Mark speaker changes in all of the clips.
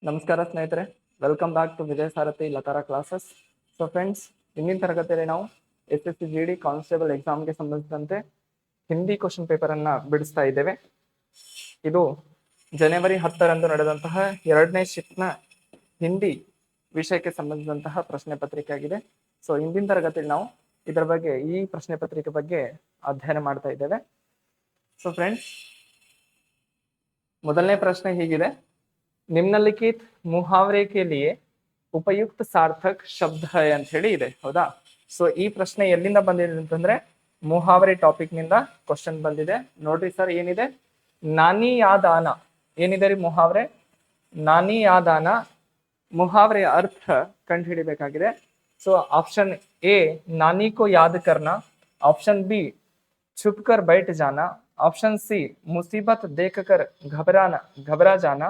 Speaker 1: ನಮಸ್ಕಾರ ಸ್ನೇಹಿತರೆ, welcome back to Vijaya Sarathi ಲತಾರ ಕ್ಲಾಸಸ್. ಸೊ ಫ್ರೆಂಡ್ಸ್, ಇಂದಿನ ತರಗತಿಯಲ್ಲಿ ನಾವು SSC GD ಕಾನ್ಸ್ಟೇಬಲ್ ಎಕ್ಸಾಮ್ಗೆ ಸಂಬಂಧಿಸಿದಂತೆ ಹಿಂದಿ ಕ್ವಶನ್ ಪೇಪರ್ ಅನ್ನ ಬಿಡಿಸ್ತಾ ಇದ್ದೇವೆ. ಇದು ಜನವರಿ 10ರಂದು ನಡೆದಂತಹ 2ನೇ ಶಿಫ್ಟ್ನ ಹಿಂದಿ ವಿಷಯಕ್ಕೆ ಸಂಬಂಧಿಸಿದಂತಹ ಪ್ರಶ್ನೆ ಪತ್ರಿಕೆ ಆಗಿದೆ. ಸೊ ಇಂದಿನ ತರಗತಿಯಲ್ಲಿ ನಾವು ಇದರ ಬಗ್ಗೆ, ಈ ಪ್ರಶ್ನೆ ಪತ್ರಿಕೆ ಬಗ್ಗೆ ಅಧ್ಯಯನ ಮಾಡ್ತಾ ಇದ್ದೇವೆ. ಸೊ ಫ್ರೆಂಡ್ಸ್, ಮೊದಲನೇ ಪ್ರಶ್ನೆ ಹೀಗಿದೆ: ನಿಮ್ನಲಿಖಿत मुहावरे के लिए ಉಪಯುಕ್ತ ಸಾರ್ಥಕ್ ಶಬ್ದ ಹೈ ಅಂತ ಹೇಳಿ ಇದೆ. ಹೌದಾ? ಸೊ ಈ ಪ್ರಶ್ನೆ ಎಲ್ಲಿಂದ ಬಂದಿದೆ ಅಂತಂದ್ರೆ ಮುಹಾವರೆ ಟಾಪಿಕ್ ನಿಂದ ಕ್ವಶನ್ ಬಂದಿದೆ. ನೋಡ್ರಿ ಸರ್, ಏನಿದೆ? ನಾನಿ ಯಾದಾನ ಏನಿದೆ ರೀ ಮುಹಾವರೆ? ನಾನಿ ಯಾದಾನ ಮುಹಾವರೆ ಅರ್ಥ ಕಂಡು ಹಿಡಿಬೇಕಾಗಿದೆ. ಸೊ ಆಪ್ಷನ್ ಎ ನಾನಿ ಕೋ ಯಾದ್ ಕರ್ನಾ, ಆಪ್ಷನ್ ಬಿ छुप कर बैठ जाना, ऑप्शन सी मुसीबत देखकर घबरा जाना,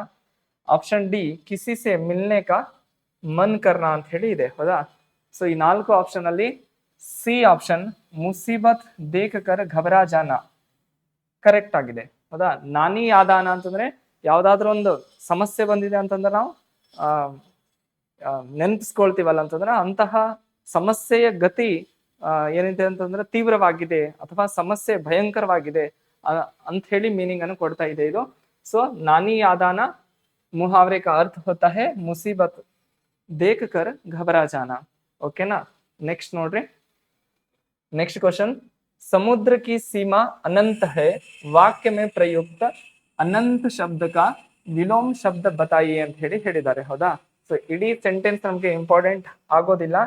Speaker 1: ಆಪ್ಷನ್ ಡಿ ಕಿಸಿ ಸೆ ಮಿಲ್ನೆ ಕಾ ಮನ್ ಕರ್ನಾ ಅಂತ ಹೇಳಿ ಇದೆ. ಹೌದಾ? ಸೊ ಈ 4 ಆಪ್ಷನ್ ಅಲ್ಲಿ ಸಿ ಆಪ್ಷನ್ ಮುಸೀಬತ್ ದೇಖ ಕರ್ ಘಬರಾ ಜಾನ ಕರೆಕ್ಟ್ ಆಗಿದೆ. ಹೌದಾ? ನಾನಿ ಆದಾನ ಅಂತಂದ್ರೆ ಯಾವ್ದಾದ್ರು ಒಂದು ಸಮಸ್ಯೆ ಬಂದಿದೆ ಅಂತಂದ್ರೆ ನಾವು ನೆನಪಿಸ್ಕೊಳ್ತೀವಲ್ಲ ಅಂತಂದ್ರೆ ಅಂತಹ ಸಮಸ್ಯೆಯ ಗತಿ ಏನಿದೆ ಅಂತಂದ್ರೆ ತೀವ್ರವಾಗಿದೆ ಅಥವಾ ಸಮಸ್ಯೆ ಭಯಂಕರವಾಗಿದೆ ಅಂತ ಹೇಳಿ ಮೀನಿಂಗ್ ಅನ್ನು ಕೊಡ್ತಾ ಇದೆ ಇದು. ಸೊ ನಾನಿ ಆದಾನ मुहावरे का अर्थ होता है मुसीबत देख कर घबरा जाना. ओके ना? नेक्स्ट नोड्री, नेक्स्ट क्वेश्चन: समुद्र की सीमा अनंत है, वाक्य में प्रयुक्त अनंत शब्द का विलोम शब्द बताइए ಅಂತ ಹೇಳಿದ್ದಾರೆ. ಹೌದಾ? ಸೊ ಇಡೀ ಸೆಂಟೆನ್ಸ್ ನಮಗೆ ಇಂಪಾರ್ಟೆಂಟ್ ಆಗೋದಿಲ್ಲ.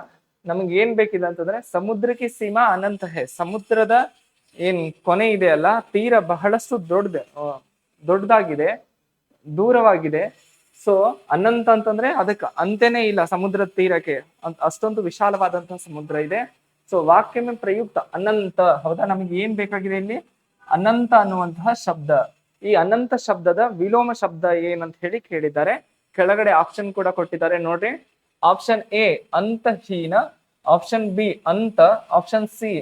Speaker 1: ನಮ್ಗೆ ಏನ್ ಬೇಕಿದೆ ಅಂತಂದ್ರೆ ಸಮುದ್ರಕ್ಕೆ ಸೀಮಾ ಅನಂತ ಹೇ, ಸಮುದ್ರದ ಏನ್ ಕೊನೆ ಇದೆ ಅಲ್ಲ, ತೀರ ಬಹಳಷ್ಟು ದೊಡ್ಡದಾಗಿದೆ, ದೂರವಾಗಿದೆ. ಸೊ ಅನಂತ ಅಂತಂದ್ರೆ ಅದಕ್ಕೆ ಅಂತೆನೇ ಇಲ್ಲ, ಸಮುದ್ರದ ತೀರಕ್ಕೆ ಅಷ್ಟೊಂದು ವಿಶಾಲವಾದಂತಹ ಸಮುದ್ರ ಇದೆ. ಸೊ ವಾಕ್ಯ ಪ್ರಯುಕ್ತ ಅನಂತ. ಹೌದಾ? ನಮಗೆ ಏನ್ ಬೇಕಾಗಿದೆ ಇಲ್ಲಿ? ಅನಂತ ಅನ್ನುವಂತಹ ಶಬ್ದ. ಈ ಅನಂತ ಶಬ್ದದ ವಿಲೋಮ ಶಬ್ದ ಏನಂತ ಹೇಳಿ ಕೇಳಿದ್ದಾರೆ. ಕೆಳಗಡೆ ಆಪ್ಷನ್ ಕೂಡ ಕೊಟ್ಟಿದ್ದಾರೆ ನೋಡ್ರಿ. ಆಪ್ಷನ್ ಎ ಅಂತಹೀನ, ಆಪ್ಷನ್ ಬಿ ಅಂತ, ಆಪ್ಷನ್ ಸಿ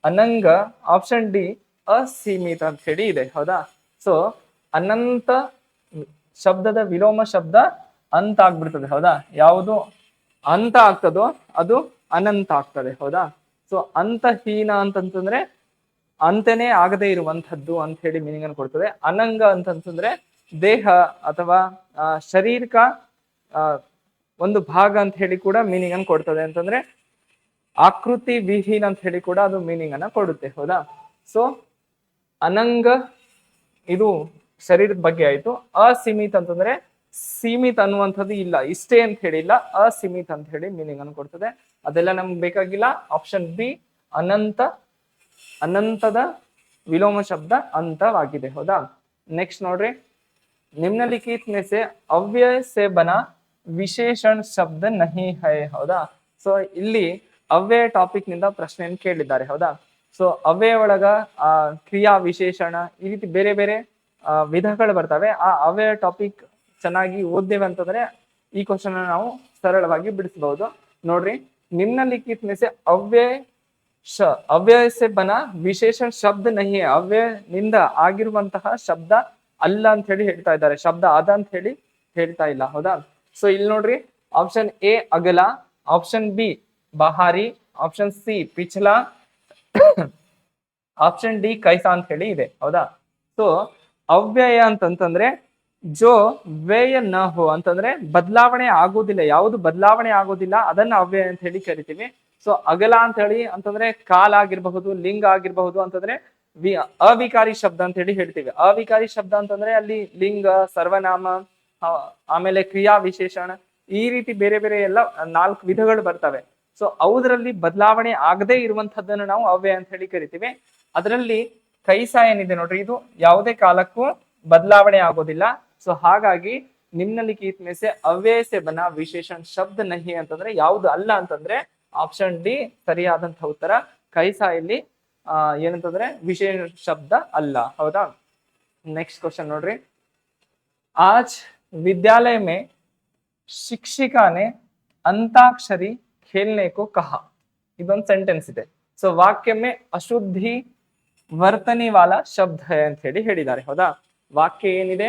Speaker 1: ಅನಂಗ, ಆಪ್ಷನ್ ಡಿ ಅಸೀಮಿತ ಅಂತ ಹೇಳಿ ಇದೆ. ಹೌದಾ? ಸೊ ಅನಂತ ಶಬ್ದದ ವಿಲೋಮ ಶಬ್ದ ಅಂತ ಆಗ್ಬಿಡ್ತದೆ. ಹೌದಾ? ಯಾವುದು ಅಂತ ಆಗ್ತದೋ ಅದು ಅನಂತ ಆಗ್ತದೆ. ಹೌದಾ? ಸೊ ಅಂತಹೀನ ಅಂತಂತಂದ್ರೆ ಅಂತೆನೇ ಆಗದೆ ಇರುವಂತದ್ದು ಅಂತ ಹೇಳಿ ಮೀನಿಂಗ್ ಅನ್ನು ಕೊಡ್ತದೆ. ಅನಂಗ ಅಂತಂತಂದ್ರೆ ದೇಹ ಅಥವಾ ಶರೀರಕ ಒಂದು ಭಾಗ ಅಂತ ಹೇಳಿ ಕೂಡ ಮೀನಿಂಗ್ ಅನ್ನು ಕೊಡ್ತದೆ. ಅಂತಂದ್ರೆ ಆಕೃತಿ ವಿಹೀನ ಅಂತ ಹೇಳಿ ಕೂಡ ಅದು ಮೀನಿಂಗ್ ಅನ್ನ ಕೊಡುತ್ತೆ. ಹೌದಾ? ಸೊ ಅನಂಗ ಇದು ಶರೀರದ ಬಗ್ಗೆ ಆಯ್ತು. ಅಸೀಮಿತ ಅಂತಂದ್ರೆ ಸೀಮಿತ ಅನ್ನುವಂಥದ್ದು ಇಲ್ಲ, ಇಷ್ಟೇ ಅಂತ ಹೇಳಿಲ್ಲ, ಅಸೀಮಿತ ಅಂತ ಹೇಳಿ ಮೀನಿಂಗ್ ಅನ್ನು ಕೊಡ್ತದೆ. ಅದೆಲ್ಲ ನಮ್ಗೆ ಬೇಕಾಗಿಲ್ಲ. ಆಪ್ಷನ್ ಬಿ ಅನಂತ, ಅನಂತದ ವಿಲೋಮ ಶಬ್ದ ಅಂತವಾಗಿದೆ. ಹೌದಾ? ನೆಕ್ಸ್ಟ್ ನೋಡ್ರಿ, ನಿಮ್ನಲಿಖಿತ में से ಅವ್ಯಯ से बना ವಿಶೇಷಣ ಶಬ್ದ ನಹಿ ಹೈ. ಹೌದಾ? ಸೊ ಇಲ್ಲಿ ಅವ್ಯಯ ಟಾಪಿಕ್ ನಿಂದ ಪ್ರಶ್ನೆಯನ್ನು ಕೇಳಿದ್ದಾರೆ. ಹೌದಾ? ಸೊ ಅವ್ಯಯ ಒಳಗ ಕ್ರಿಯಾ ವಿಶೇಷಣ ಈ ರೀತಿ ಬೇರೆ ಬೇರೆ ವಿಧಗಳು ಬರ್ತವೆ. ಆ ಅವ್ಯಯ ಟಾಪಿಕ್ ಚೆನ್ನಾಗಿ ಓದ್ದೇವೆ ಅಂತಂದ್ರೆ ಈ ಕ್ವಶನ್ ನಾವು ಸರಳವಾಗಿ ಬಿಡಿಸಬಹುದು. ನೋಡ್ರಿ, ನಿಮ್ನಲಿಖಿತ में से ಅವ್ಯಯ से बना ವಿಶೇಷಣ ಶಬ್ದ ನಹಿ, ಅವ್ಯಯನಿಂದ ಆಗಿರುವಂತಹ ಶಬ್ದ ಅಲ್ಲ ಅಂತ ಹೇಳಿ ಹೇಳ್ತಾ ಇದ್ದಾರೆ, ಶಬ್ದ ಅದ ಅಂತ ಹೇಳಿ ಹೇಳ್ತಾ ಇಲ್ಲ. ಹೌದಾ? ಸೊ ಇಲ್ಲಿ ನೋಡ್ರಿ, ಆಪ್ಷನ್ ಎ ಅಗಲ, ಆಪ್ಷನ್ ಬಿ ಬಹಾರಿ, ಆಪ್ಷನ್ ಸಿ ಪಿಛಲಾ, ಆಪ್ಷನ್ ಡಿ ಕೈಸಾ ಅಂತ ಹೇಳಿ ಇದೆ. ಹೌದಾ? ಸೊ ಅವ್ಯಯ ಅಂತಂತಂದ್ರೆ ಜೋ ವ್ಯಯ ನ ಹೋ ಅಂತಂದ್ರೆ ಬದಲಾವಣೆ ಆಗೋದಿಲ್ಲ, ಯಾವುದು ಬದಲಾವಣೆ ಆಗೋದಿಲ್ಲ ಅದನ್ನ ಅವ್ಯಯ ಅಂತ ಹೇಳಿ ಕರಿತೀವಿ. ಸೊ ಅಗಲ ಅಂತ ಹೇಳಿ ಅಂತಂದ್ರೆ ಕಾಲ ಆಗಿರಬಹುದು, ಲಿಂಗ ಆಗಿರಬಹುದು ಅಂತಂದ್ರೆ ಅವಿಕಾರಿ ಶಬ್ದ ಅಂತ ಹೇಳಿ ಹೇಳ್ತೀವಿ. ಅವಿಕಾರಿ ಶಬ್ದ ಅಂತಂದ್ರೆ ಅಲ್ಲಿ ಲಿಂಗ, ಸರ್ವನಾಮ, ಆಮೇಲೆ ಕ್ರಿಯಾ ವಿಶೇಷಣ ಈ ರೀತಿ ಬೇರೆ ಬೇರೆ ಎಲ್ಲ 4 ವಿಧಗಳು ಬರ್ತವೆ. ಸೊ ಅವುದರಲ್ಲಿ ಬದಲಾವಣೆ ಆಗದೆ ಇರುವಂತಹದ್ದನ್ನು ನಾವು ಅವ್ಯಯ ಅಂತ ಹೇಳಿ ಕರಿತೀವಿ. ಅದರಲ್ಲಿ ಕೈಸಾ ಏನಿದೆ ನೋಡ್ರಿ, ಇದು ಯಾವುದೇ ಕಾಲಕ್ಕೂ ಬದಲಾವಣೆ ಆಗೋದಿಲ್ಲ. ಸೊ ಹಾಗಾಗಿ ನಿಮ್ನಲಿಖಿತ में से ಅವ್ಯಯ से बना ವಿಶೇಷಣ ಶಬ್ದ ನಹಿ ಅಂತಂದ್ರೆ ಯಾವುದು ಅಲ್ಲ ಅಂತಂದ್ರೆ ಆಪ್ಷನ್ ಡಿ ಸರಿಯಾದಂತಹ ಉತ್ತರ. ಕೈಸಾ ಇಲ್ಲಿ ಏನಂತಂದ್ರೆ ವಿಶೇಷ ಶಬ್ದ ಅಲ್ಲ. ಹೌದಾ? ನೆಕ್ಸ್ಟ್ ಕ್ವಶನ್ ನೋಡ್ರಿ, आज विद्यालय में शिक्षिका ने अंताक्षरी खेलने को कहा. ಇದೊಂದು ಸೆಂಟೆನ್ಸ್ ಇದೆ. ಸೊ ವಾಕ್ಯ में ಅಶುದ್ಧಿ ವರ್ತನೆ ವಾಲ ಶಬ್ದ ಹೈ ಅಂತ ಹೇಳಿ ಹೇಳಿದ್ದಾರೆ. ಹೌದಾ? ವಾಕ್ಯ ಏನಿದೆ?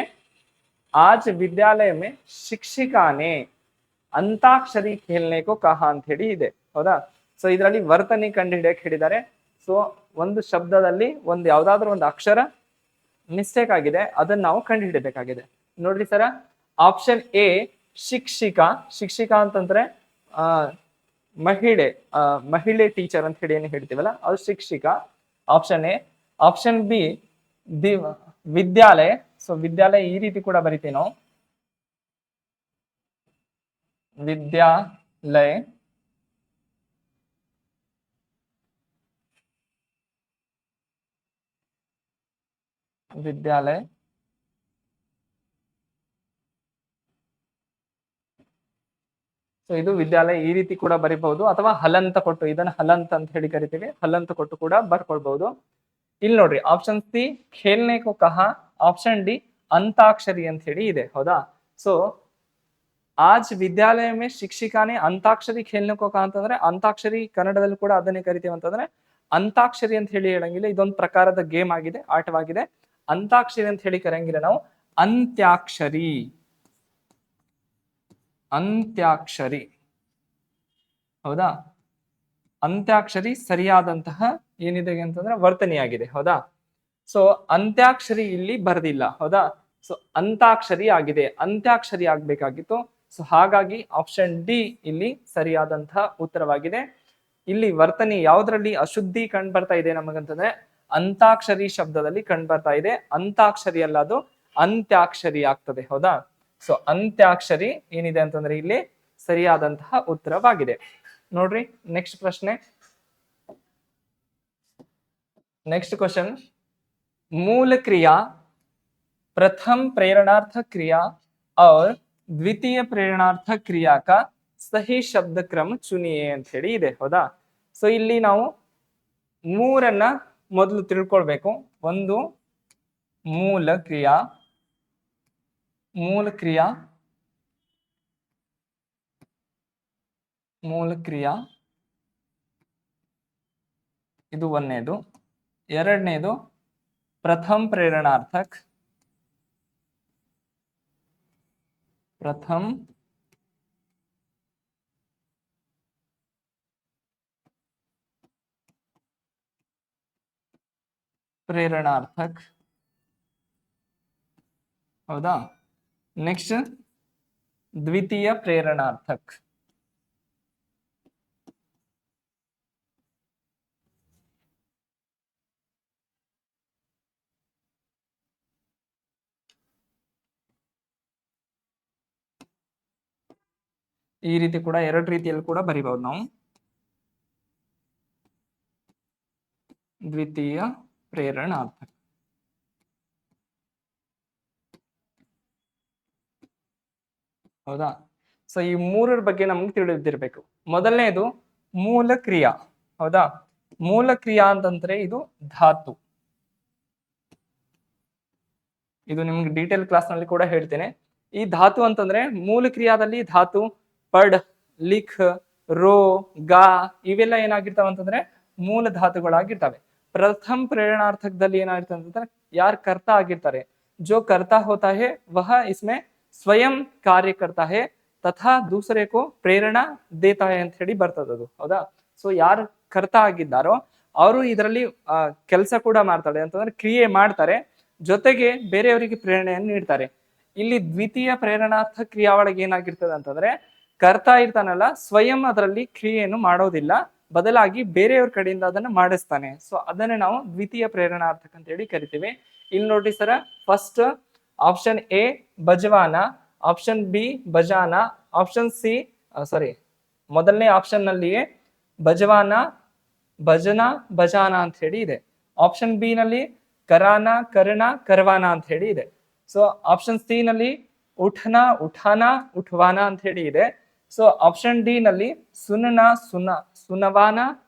Speaker 1: आज विद्यालय में शिक्षिका ने ಅಂತಾಕ್ಷರಿ खेलने को कहा ಅಂತ ಹೇಳಿ ಇದೆ ಹೌದಾ. ಸೊ ಇದರಲ್ಲಿ ವರ್ತನೆ ಕಂಡು ಹಿಡಿಯಕ್ಕೆ ಹೇಳಿದ್ದಾರೆ. ಸೊ ಒಂದು ಶಬ್ದದಲ್ಲಿ ಒಂದು ಯಾವ್ದಾದ್ರು ಒಂದು ಅಕ್ಷರ ಮಿಸ್ಟೇಕ್ ಆಗಿದೆ, ಅದನ್ನ ನಾವು ಕಂಡು ಹಿಡಿಬೇಕಾಗಿದೆ. ನೋಡ್ರಿ ಸರ, ಆಪ್ಷನ್ ಎ ಶಿಕ್ಷಿಕಾ. ಶಿಕ್ಷಿಕಾ ಅಂತಂದ್ರೆ ಮಹಿಳೆ, ಮಹಿಳೆ ಟೀಚರ್ ಅಂತ ಹೇಳಿ ಏನು ಹೇಳ್ತೀವಲ್ಲ ಅದು ಶಿಕ್ಷಿಕಾ, ಆಪ್ಷನ್ ಎ. ಆಪ್ಷನ್ ಬಿ ವಿದ್ಯಾಲಯ. ಸೊ ವಿದ್ಯಾಲಯ ಈ ರೀತಿ ಕೂಡ ಬರಿತೀವಿ ನಾವು, ವಿದ್ಯಾಲಯ. ವಿದ್ಯಾಲಯ ಸೊ ಇದು ವಿದ್ಯಾಲಯ ಈ ರೀತಿ ಕೂಡ ಬರಿಬಹುದು, ಅಥವಾ ಹಲಂತ ಕೊಟ್ಟು, ಇದನ್ನ ಹಲಂತ ಅಂತ ಹೇಳಿ ಕರಿತೀವಿ, ಹಲಂತ ಕೊಟ್ಟು ಕೂಡ ಬರ್ಕೊಳ್ಬಹುದು. ಇಲ್ಲಿ ನೋಡ್ರಿ, ಆಪ್ಷನ್ ಸಿ ಖೇಲ್ನೆ ಕೋ ಕಹಾ, ಆಪ್ಷನ್ ಡಿ ಅಂತಾಕ್ಷರಿ ಅಂತ ಹೇಳಿ ಇದೆ ಹೌದಾ. ಸೊ ಆಜ್ ವಿದ್ಯಾಲಯ ಮೇ ಶಿಕ್ಷಿಕಾನೆ ಅಂತಾಕ್ಷರಿ ಖೇಲ್ನೆ ಕೋ ಕಹಾ ಅಂತಂದ್ರೆ ಅಂತಾಕ್ಷರಿ ಕನ್ನಡದಲ್ಲಿ ಕೂಡ ಅದನ್ನೇ ಕರಿತೀವಿ ಅಂತಂದ್ರೆ ಅಂತಾಕ್ಷರಿ ಅಂತ ಹೇಳಿ ಹೇಳಂಗಿಲ್ಲ, ಇದೊಂದು ಪ್ರಕಾರದ ಗೇಮ್ ಆಗಿದೆ, ಆಟವಾಗಿದೆ. ಅಂತಾಕ್ಷರಿ ಅಂತ ಹೇಳಿ ಕರೆಯಂಗಿಲ್ಲ ನಾವು, ಅಂತ್ಯಾಕ್ಷರಿ. ಅಂತ್ಯಾಕ್ಷರಿ ಹೌದಾ. ಅಂತ್ಯಾಕ್ಷರಿ ಸರಿಯಾದಂತಹ ಏನಿದೆ ಅಂತಂದ್ರೆ ವರ್ತನೆಯಾಗಿದೆ ಹೌದಾ. ಸೊ ಅಂತ್ಯಾಕ್ಷರಿ ಇಲ್ಲಿ ಬರೆದಿಲ್ಲ ಹೌದಾ. ಸೊ ಅಂತಾಕ್ಷರಿ ಆಗಿದೆ, ಅಂತ್ಯಾಕ್ಷರಿ ಆಗ್ಬೇಕಾಗಿತ್ತು. ಸೊ ಹಾಗಾಗಿ ಆಪ್ಷನ್ ಡಿ ಇಲ್ಲಿ ಸರಿಯಾದಂತಹ ಉತ್ತರವಾಗಿದೆ. ಇಲ್ಲಿ ವರ್ತನೆ ಯಾವ್ದ್ರಲ್ಲಿ ಅಶುದ್ಧಿ ಕಂಡು ಬರ್ತಾ ಇದೆ ನಮಗಂತಂದ್ರೆ ಅಂತಾಕ್ಷರಿ ಶಬ್ದದಲ್ಲಿ ಕಂಡು ಬರ್ತಾ ಇದೆ. ಅಂತಾಕ್ಷರಿ ಅಲ್ಲ, ಅದು ಅಂತ್ಯಾಕ್ಷರಿ ಆಗ್ತದೆ ಹೌದಾ. ಸೊ ಅಂತ್ಯಾಕ್ಷರಿ ಏನಿದೆ ಅಂತಂದ್ರೆ ಇಲ್ಲಿ ಸರಿಯಾದಂತಹ ಉತ್ತರವಾಗಿದೆ. ನೋಡ್ರಿ ನೆಕ್ಸ್ಟ್ ಪ್ರಶ್ನೆ, नेक्स्ट क्वेश्चन, मूल क्रिया, प्रथम प्रेरणार्थक क्रिया और द्वितीय प्रेरणार्थक क्रिया का सही शब्द क्रम चुनिए ಅಂತ ಹೇಳಿ ಇದೆ ಹೌದಾ. ಸೊ ಇಲ್ಲಿ ನಾವು ಮೂರನ್ನ ಮೊದಲು ತಿಳ್ಕೊಳ್ಬೇಕು. ಒಂದು ಮೂಲ ಕ್ರಿಯಾ, ಮೂಲ ಕ್ರಿಯಾ, ಮೂಲ ಕ್ರಿಯಾ ಇದು ಒಂದನೇದು. ಎರಡನೇದು ಪ್ರಥಮ ಪ್ರೇರಣಾರ್ಥಕ್, ಪ್ರಥಮ ಪ್ರೇರಣಾರ್ಥಕ್ ಹೌದಾ. ನೆಕ್ಸ್ಟ್ ದ್ವಿತೀಯ ಪ್ರೇರಣಾರ್ಥಕ್. ಈ ರೀತಿ ಕೂಡ ಎರಡು ರೀತಿಯಲ್ಲಿ ಕೂಡ ಬರಿಬಹುದು ನಾವು. ದ್ವಿತೀಯ ಪ್ರೇರಣಾರ್ಥ ಹೌದಾ. ಸೊ ಈ ಮೂರರ ಬಗ್ಗೆ ನಮ್ಗೆ ತಿಳಿದಿರ್ಬೇಕು. ಮೊದಲನೇದು ಮೂಲ ಕ್ರಿಯಾ ಹೌದಾ. ಮೂಲ ಕ್ರಿಯಾ ಅಂತಂದ್ರೆ ಇದು ಧಾತು. ಇದು ನಿಮ್ಗೆ ಡೀಟೇಲ್ ಕ್ಲಾಸ್ ನಲ್ಲಿ ಕೂಡ ಹೇಳ್ತೇನೆ. ಈ ಧಾತು ಅಂತಂದ್ರೆ ಮೂಲ ಕ್ರಿಯಾದಲ್ಲಿ ಧಾತು ಪಡ್, ಲಿಖ್, ರೋ, ಗಾ ಇವೆಲ್ಲ ಏನಾಗಿರ್ತಾವ ಅಂತಂದ್ರೆ ಮೂಲ ಧಾತುಗಳಾಗಿರ್ತವೆ. ಪ್ರಥಮ ಪ್ರೇರಣಾರ್ಥಕದಲ್ಲಿ ಏನಾಗಿರ್ತದೆ ಅಂತಂದ್ರೆ ಯಾರು ಕರ್ತ ಆಗಿರ್ತಾರೆ, जो करता होता है वह इसमें स्वयं कार्य करता है तथा दूसरे को प्रेरणा देता है ಅಂತ ಹೇಳಿ ಬರ್ತದದು ಹೌದಾ. ಸೊ ಯಾರು ಕರ್ತ ಆಗಿದ್ದಾರೋ ಅವರು ಇದರಲ್ಲಿ ಕೆಲಸ ಕೂಡ ಮಾಡ್ತಾರೆ ಅಂತಂದ್ರೆ ಕ್ರಿಯೆ ಮಾಡ್ತಾರೆ, ಜೊತೆಗೆ ಬೇರೆಯವರಿಗೆ ಪ್ರೇರಣೆಯನ್ನು ನೀಡ್ತಾರೆ. ಇಲ್ಲಿ ದ್ವಿತೀಯ ಪ್ರೇರಣಾರ್ಥ ಕ್ರಿಯಾ ಒಳಗೆ ಏನಾಗಿರ್ತದೆ ಅಂತಂದ್ರೆ ಕರ್ತ ಇರ್ತಾನಲ್ಲ ಸ್ವಯಂ ಅದರಲ್ಲಿ ಕ್ರಿಯೆಯನ್ನು ಮಾಡೋದಿಲ್ಲ, ಬದಲಾಗಿ ಬೇರೆಯವ್ರ ಕಡೆಯಿಂದ ಅದನ್ನ ಮಾಡಿಸ್ತಾನೆ. ಸೊ ಅದನ್ನೇ ನಾವು ದ್ವಿತೀಯ ಪ್ರೇರಣಾರ್ಥಕ ಅಂತ ಹೇಳಿ ಕರಿತೀವಿ. ಇಲ್ಲಿ ನೋಡಿ ಸರ, ಫಸ್ಟ್ ಆಪ್ಷನ್ ಎ ಬಜವಾನ, ಆಪ್ಷನ್ ಬಿ ಬಜಾನ, ಆಪ್ಷನ್ ಸಿ ಮೊದಲನೇ ಆಪ್ಷನ್ ನಲ್ಲಿಯೇ ಬಜವಾನ, ಭಜನ, ಬಜಾನ ಅಂತ ಹೇಳಿ ಇದೆ. ಆಪ್ಷನ್ ಬಿ ನಲ್ಲಿ ಕರಾನ, ಕರ್ಣ, ಕರ್ವಾನ ಅಂತ ಹೇಳಿ ಇದೆ. ಸೊ ಆಪ್ಷನ್ ಸಿ ನಲ್ಲಿ ಉಠನ, ಉಠಾನ, ಉಠವಾನ ಅಂತ ಹೇಳಿ ಇದೆ. ಸೊ ಆಪ್ಷನ್ ಡಿ ನಲ್ಲಿ ಸುನನ, ಸುನವಾನ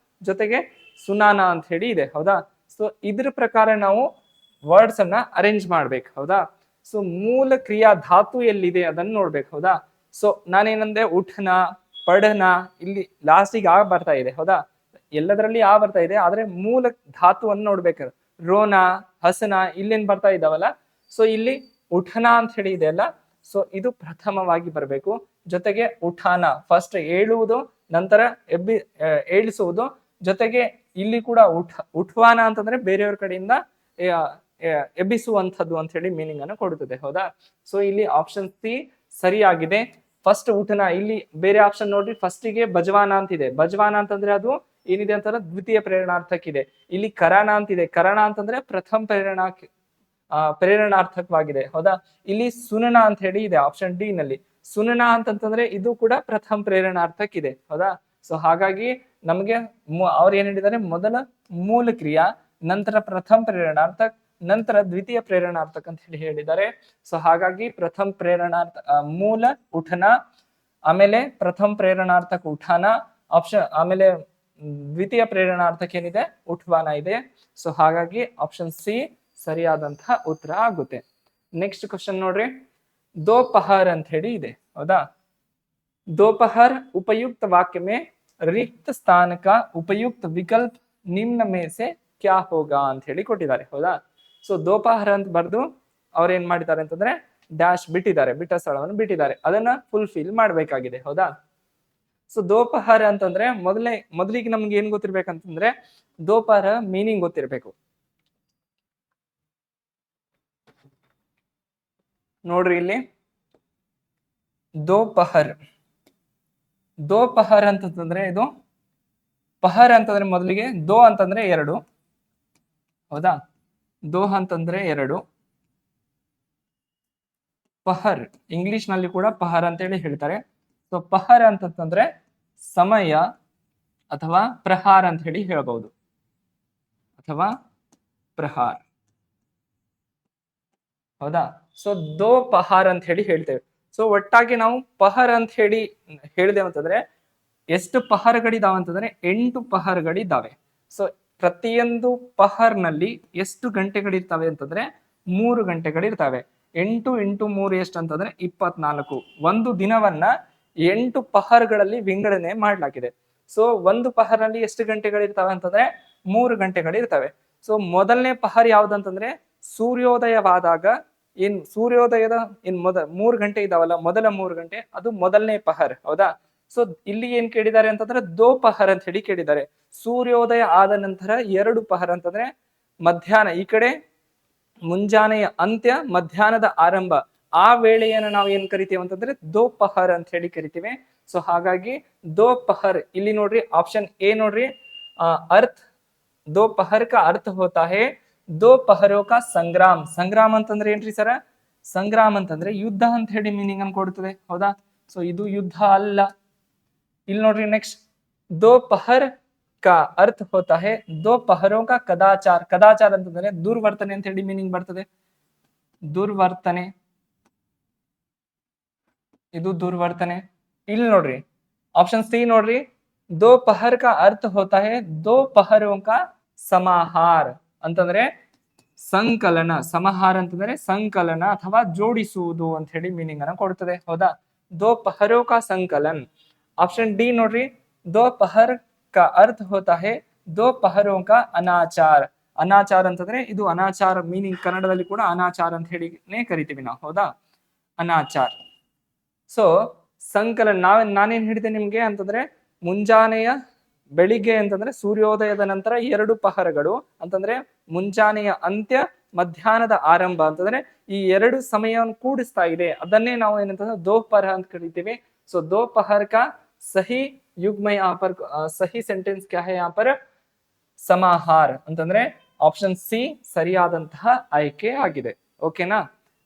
Speaker 1: ಜೊತೆಗೆ ಸುನಾನ ಅಂತ ಹೇಳಿ ಇದೆ ಹೌದಾ. ಸೊ ಇದ್ರ ಪ್ರಕಾರ ನಾವು ವರ್ಡ್ಸ್ ಅನ್ನ ಅರೇಂಜ್ ಮಾಡ್ಬೇಕು ಹೌದಾ. ಸೊ ಮೂಲ ಕ್ರಿಯಾ ಧಾತು ಎಲ್ಲಿದೆ ಅದನ್ನ ನೋಡ್ಬೇಕು ಹೌದಾ. ಸೊ ನಾನೇನಂದೆ ಉಠನ, ಪಡನ, ಇಲ್ಲಿ ಲಾಸ್ಟಿಗೆ ಆ ಬರ್ತಾ ಇದೆ ಹೌದಾ. ಎಲ್ಲದರಲ್ಲಿ ಆ ಬರ್ತಾ ಇದೆ, ಆದ್ರೆ ಮೂಲ ಧಾತುವನ್ನು ನೋಡ್ಬೇಕು. ರೋನ, ಹಸನ ಇಲ್ಲೇನ್ ಬರ್ತಾ ಇದ್ದಾವಲ್ಲ, ಸೊ ಇಲ್ಲಿ ಉಠನ ಅಂತ ಹೇಳಿ ಇದೆ ಅಲ್ಲ, ಸೊ ಇದು ಪ್ರಥಮವಾಗಿ ಬರಬೇಕು. ಜೊತೆಗೆ ಉಠಾನ ಫಸ್ಟ್ ಏಳುವುದು, ನಂತರ ಏಳಿಸುವುದು. ಜೊತೆಗೆ ಇಲ್ಲಿ ಕೂಡ ಉಠ್ವಾನ ಅಂತಂದ್ರೆ ಬೇರೆಯವ್ರ ಕಡೆಯಿಂದ ಎಬ್ಬಿಸುವಂಥದ್ದು ಅಂತ ಹೇಳಿ ಮೀನಿಂಗ್ ಅನ್ನು ಕೊಡುತ್ತದೆ. ಹೌದಾ? ಸೊ ಇಲ್ಲಿ ಆಪ್ಷನ್ ಸಿ ಸರಿಯಾಗಿದೆ. ಫಸ್ಟ್ ಉಠನ, ಇಲ್ಲಿ ಬೇರೆ ಆಪ್ಷನ್ ನೋಡ್ರಿ, ಫಸ್ಟಿಗೆ ಬಜವಾನ ಅಂತಿದೆ. ಬಜವಾನ ಅಂತಂದ್ರೆ ಅದು ಏನಿದೆ ಅಂತಂದ್ರೆ ದ್ವಿತೀಯ ಪ್ರೇರಣಾರ್ಥಕ್ಕಿದೆ. ಇಲ್ಲಿ ಕರಾನ ಅಂತಿದೆ. ಕರಾನ ಅಂತಂದ್ರೆ ಪ್ರಥಮ ಪ್ರೇರಣಾರ್ಥಕವಾಗಿದೆ. ಹೌದಾ? ಇಲ್ಲಿ ಸುನನ ಅಂತ ಹೇಳಿ ಇದೆ ಆಪ್ಷನ್ ಡಿ ನಲ್ಲಿ. ಸುನನ ಅಂತಂತಂದ್ರೆ ಇದು ಕೂಡ ಪ್ರಥಮ ಪ್ರೇರಣಾರ್ಥಕ್ಕಿದೆ. ಹೌದಾ? ಸೊ ಹಾಗಾಗಿ ನಮಗೆ ಅವ್ರು ಏನ್ ಹೇಳಿದ್ದಾರೆ, ಮೊದಲ ಮೂಲ ಕ್ರಿಯಾ, ನಂತರ ಪ್ರಥಮ ಪ್ರೇರಣಾರ್ಥಕ್, ನಂತರ ದ್ವಿತೀಯ ಪ್ರೇರಣಾರ್ಥಕ್ ಅಂತ ಹೇಳಿ ಹೇಳಿದ್ದಾರೆ. ಸೊ ಹಾಗಾಗಿ ಪ್ರಥಮ ಪ್ರೇರಣಾರ್ಥ ಮೂಲ ಉಠನ, ಆಮೇಲೆ ಪ್ರಥಮ ಪ್ರೇರಣಾರ್ಥಕ ಉಠಾನ ಆಪ್ಷನ್, ಆಮೇಲೆ ದ್ವಿತೀಯ ಪ್ರೇರಣಾರ್ಥಕ್ಕೆ ಏನಿದೆ ಉಠ್ವಾನ ಇದೆ. ಸೊ ಹಾಗಾಗಿ ಆಪ್ಷನ್ ಸಿ ಸರಿಯಾದಂತಹ ಉತ್ತರ ಆಗುತ್ತೆ. ನೆಕ್ಸ್ಟ್ ಕ್ವಶನ್ ನೋಡ್ರಿ, ದೋಪಹರ್ ಅಂತ ಹೇಳಿ ಇದೆ. ಹೌದಾ? दोपहर उपयुक्त वाक्य में रिक्त स्थान का उपयुक्त विकल्प निम्न में से क्या होगा ಅಂತ ಹೇಳಿ ಕೊಟ್ಟಿದ್ದಾರೆ. ಹೌದಾ? ಸೊ ದೋಪಹರ್ ಅಂತ ಬರ್ದು ಅವ್ರು ಏನ್ ಮಾಡಿದ್ದಾರೆ ಅಂತಂದ್ರೆ ಡ್ಯಾಶ್ ಬಿಟ್ಟಿದ್ದಾರೆ, ಬಿಟ್ಟ ಸ್ಥಳವನ್ನು ಬಿಟ್ಟಿದ್ದಾರೆ, ಅದನ್ನ ಫುಲ್ಫಿಲ್ ಮಾಡ್ಬೇಕಾಗಿದೆ. ಹೌದಾ? ಸೊ ದೋಪಹರ್ ಅಂತಂದ್ರೆ ಮೊದಲಿಗೆ ನಮ್ಗೆ ಏನ್ ಗೊತ್ತಿರ್ಬೇಕಂತಂದ್ರೆ ದೋಪಹರ ಮೀನಿಂಗ್ ಗೊತ್ತಿರ್ಬೇಕು. ನೋಡ್ರಿ ಇಲ್ಲಿ ದೋಪಹರ್, ದೋಪಹರ್ ಅಂತಂದ್ರೆ ಇದು ಪಹರ್ ಅಂತಂದ್ರೆ ಮೊದಲಿಗೆ ದೋ ಅಂತಂದ್ರೆ ಎರಡು. ಹೌದಾ? ದೋ ಅಂತಂದ್ರೆ ಎರಡು, ಪಹರ್ ಇಂಗ್ಲಿಷ್ ನಲ್ಲಿ ಕೂಡ ಪಹರ್ ಅಂತ ಹೇಳಿ ಹೇಳ್ತಾರೆ. ಸೊ ಪಹರ್ ಅಂತಂದ್ರೆ ಸಮಯ ಅಥವಾ ಪ್ರಹಾರ ಅಂತ ಹೇಳಿ ಹೇಳಬಹುದು, ಅಥವಾ ಪ್ರಹಾರ್. ಹೌದಾ? ಸೊ ದೋ ಪಹಾರ್ ಅಂತ ಹೇಳಿ ಹೇಳ್ತೇವೆ. ಸೊ ಒಟ್ಟಾಗಿ ನಾವು ಪಹರ್ ಅಂತ ಹೇಳಿ ಹೇಳಿದೆವು ಅಂತಂದ್ರೆ ಎಷ್ಟು ಪಹರ್ಗಳಿದಾವೆ ಅಂತಂದ್ರೆ 8 ಪಹರ್ಗಳಿದ್ದಾವೆ. ಸೊ ಪ್ರತಿಯೊಂದು ಪಹರ್ನಲ್ಲಿ ಎಷ್ಟು ಗಂಟೆಗಳಿರ್ತವೆ ಅಂತಂದ್ರೆ 3 ಗಂಟೆಗಳಿರ್ತವೆ. 8 × 3 ಎಷ್ಟು ಅಂತಂದ್ರೆ 24. ಒಂದು ದಿನವನ್ನ 8 ಪಹರ್ಗಳಲ್ಲಿ ವಿಂಗಡಣೆ ಮಾಡಲಾಗಿದೆ. ಸೊ ಒಂದು ಪಹರ್ನಲ್ಲಿ ಎಷ್ಟು ಗಂಟೆಗಳಿರ್ತವೆ ಅಂತಂದ್ರೆ 3 ಗಂಟೆಗಳಿರ್ತವೆ. ಸೊ ಮೊದಲನೇ ಪಹರ್ ಯಾವ್ದಂತಂದ್ರೆ ಸೂರ್ಯೋದಯವಾದಾಗ ಏನ್ ಸೂರ್ಯೋದಯದ ಏನ್ 3 ಗಂಟೆ ಇದಾವಲ್ಲ, ಮೊದಲ 3 ಗಂಟೆ, ಅದು ಮೊದಲನೇ ಪಹರ್. ಹೌದಾ? ಸೊ ಇಲ್ಲಿ ಏನ್ ಕೇಳಿದ್ದಾರೆ ಅಂತಂದ್ರೆ ದೋಪಹರ್ ಅಂತ ಹೇಳಿ ಕೇಳಿದ್ದಾರೆ. ಸೂರ್ಯೋದಯ ಆದ ನಂತರ 2 ಪಹರ್ ಅಂತಂದ್ರೆ ಮಧ್ಯಾಹ್ನ, ಈ ಕಡೆ ಮುಂಜಾನೆಯ ಅಂತ್ಯ, ಮಧ್ಯಾಹ್ನದ ಆರಂಭ, ಆ ವೇಳೆಯನ್ನು ನಾವು ಏನ್ ಕರಿತೀವಿ ಅಂತಂದ್ರೆ ದೋಪಹರ್ ಅಂತ ಹೇಳಿ ಕರಿತೀವಿ. ಸೊ ಹಾಗಾಗಿ ದೋಪಹರ್ ಇಲ್ಲಿ ನೋಡ್ರಿ ಆಪ್ಷನ್ ಎ ನೋಡ್ರಿ, ಅರ್ಥ दोपहर का अर्थ होता है दो पहरों का संग्राम. ಸಂಗ್ರಾಮ ಅಂತಂದ್ರೆ ಏನ್ರಿ ಸರ? ಸಂಗ್ರಾಮ ಅಂತಂದ್ರೆ ಯುದ್ಧ ಅಂತ ಹೇಳಿ ಮೀನಿಂಗ್ ಅನ್ನು ಕೊಡ್ತದೆ. ಹೌದಾ? ಸೊ ಇದು ಯುದ್ಧ ಅಲ್ಲ. ಇಲ್ಲಿ ನೋಡ್ರಿ ನೆಕ್ಸ್ಟ್, दोपहर का अर्थ होता है दो पहरों का कदाचार. कदाचार ಅಂತಂದ್ರೆ ದುರ್ವರ್ತನೆ ಅಂತ ಹೇಳಿ ಮೀನಿಂಗ್ ಬರ್ತದೆ. ದುರ್ವರ್ತನೆ, ಇದು ದುರ್ವರ್ತನೆ. ಇಲ್ಲಿ ನೋಡ್ರಿ ಆಪ್ಷನ್ ಸಿ ನೋಡ್ರಿ, दोपहर का अर्थ होता है दो पहरों का समाहार. ಅಂತಂದ್ರೆ ಸಂಕಲನ, ಸಮಾಹಾರ ಅಂತಂದ್ರೆ ಸಂಕಲನ ಅಥವಾ ಜೋಡಿಸುವುದು ಅಂತ ಹೇಳಿ ಮೀನಿಂಗ್ ಅನ್ನ ಕೊಡ್ತದೆ. ಹೌದಾ? दो पहरों का संकलन. ಆಪ್ಷನ್ ಡಿ ನೋಡ್ರಿ, दोपहर का अर्थ होता है दो पहरों का अनाचार. ಅನಾಚಾರ ಅಂತಂದ್ರೆ ಇದು ಅನಾಚಾರ ಮೀನಿಂಗ್, ಕನ್ನಡದಲ್ಲಿ ಕೂಡ ಅನಾಚಾರ ಅಂತ ಹೇಳಿನೇ ಕರಿತೀವಿ ನಾವು. ಹೌದಾ? ಅನಾಚಾರ. ಸೊ ಸಂಕಲನ ನಾನೇನ್ ಹೇಳಿದೆ ನಿಮ್ಗೆ ಅಂತಂದ್ರೆ ಮುಂಜಾನೆಯ ಬೆಳಿಗ್ಗೆ ಅಂತಂದ್ರೆ ಸೂರ್ಯೋದಯದ ನಂತರ 2 ಪಹರಗಳು ಅಂತಂದ್ರೆ ಮುಂಜಾನೆಯ ಅಂತ್ಯ, ಮಧ್ಯಾಹ್ನದ ಆರಂಭ ಅಂತಂದ್ರೆ ಈ 2 ಸಮಯವನ್ನು ಕೂಡಿಸ್ತಾ ಇದೆ. ಅದನ್ನೇ ನಾವು ಏನಂತಂದ್ರೆ ದೋಪಹರ ಅಂತ ಕರಿತೀವಿ. ಸೊ ದೋಪಹರ್ ಕಾ ಸಹಿ ಯುಗ್ಮ ಯಹಾ ಪರ್, ಸಹಿ ಸೆಂಟೆನ್ಸ್ ಕ್ಯಾ ಹೈ ಯಹಾ ಪರ್? ಸಮಾಹಾರ್ ಅಂತಂದ್ರೆ ಆಪ್ಷನ್ ಸಿ ಸರಿಯಾದಂತಹ ಆಯ್ಕೆ ಆಗಿದೆ. ಓಕೆನಾ?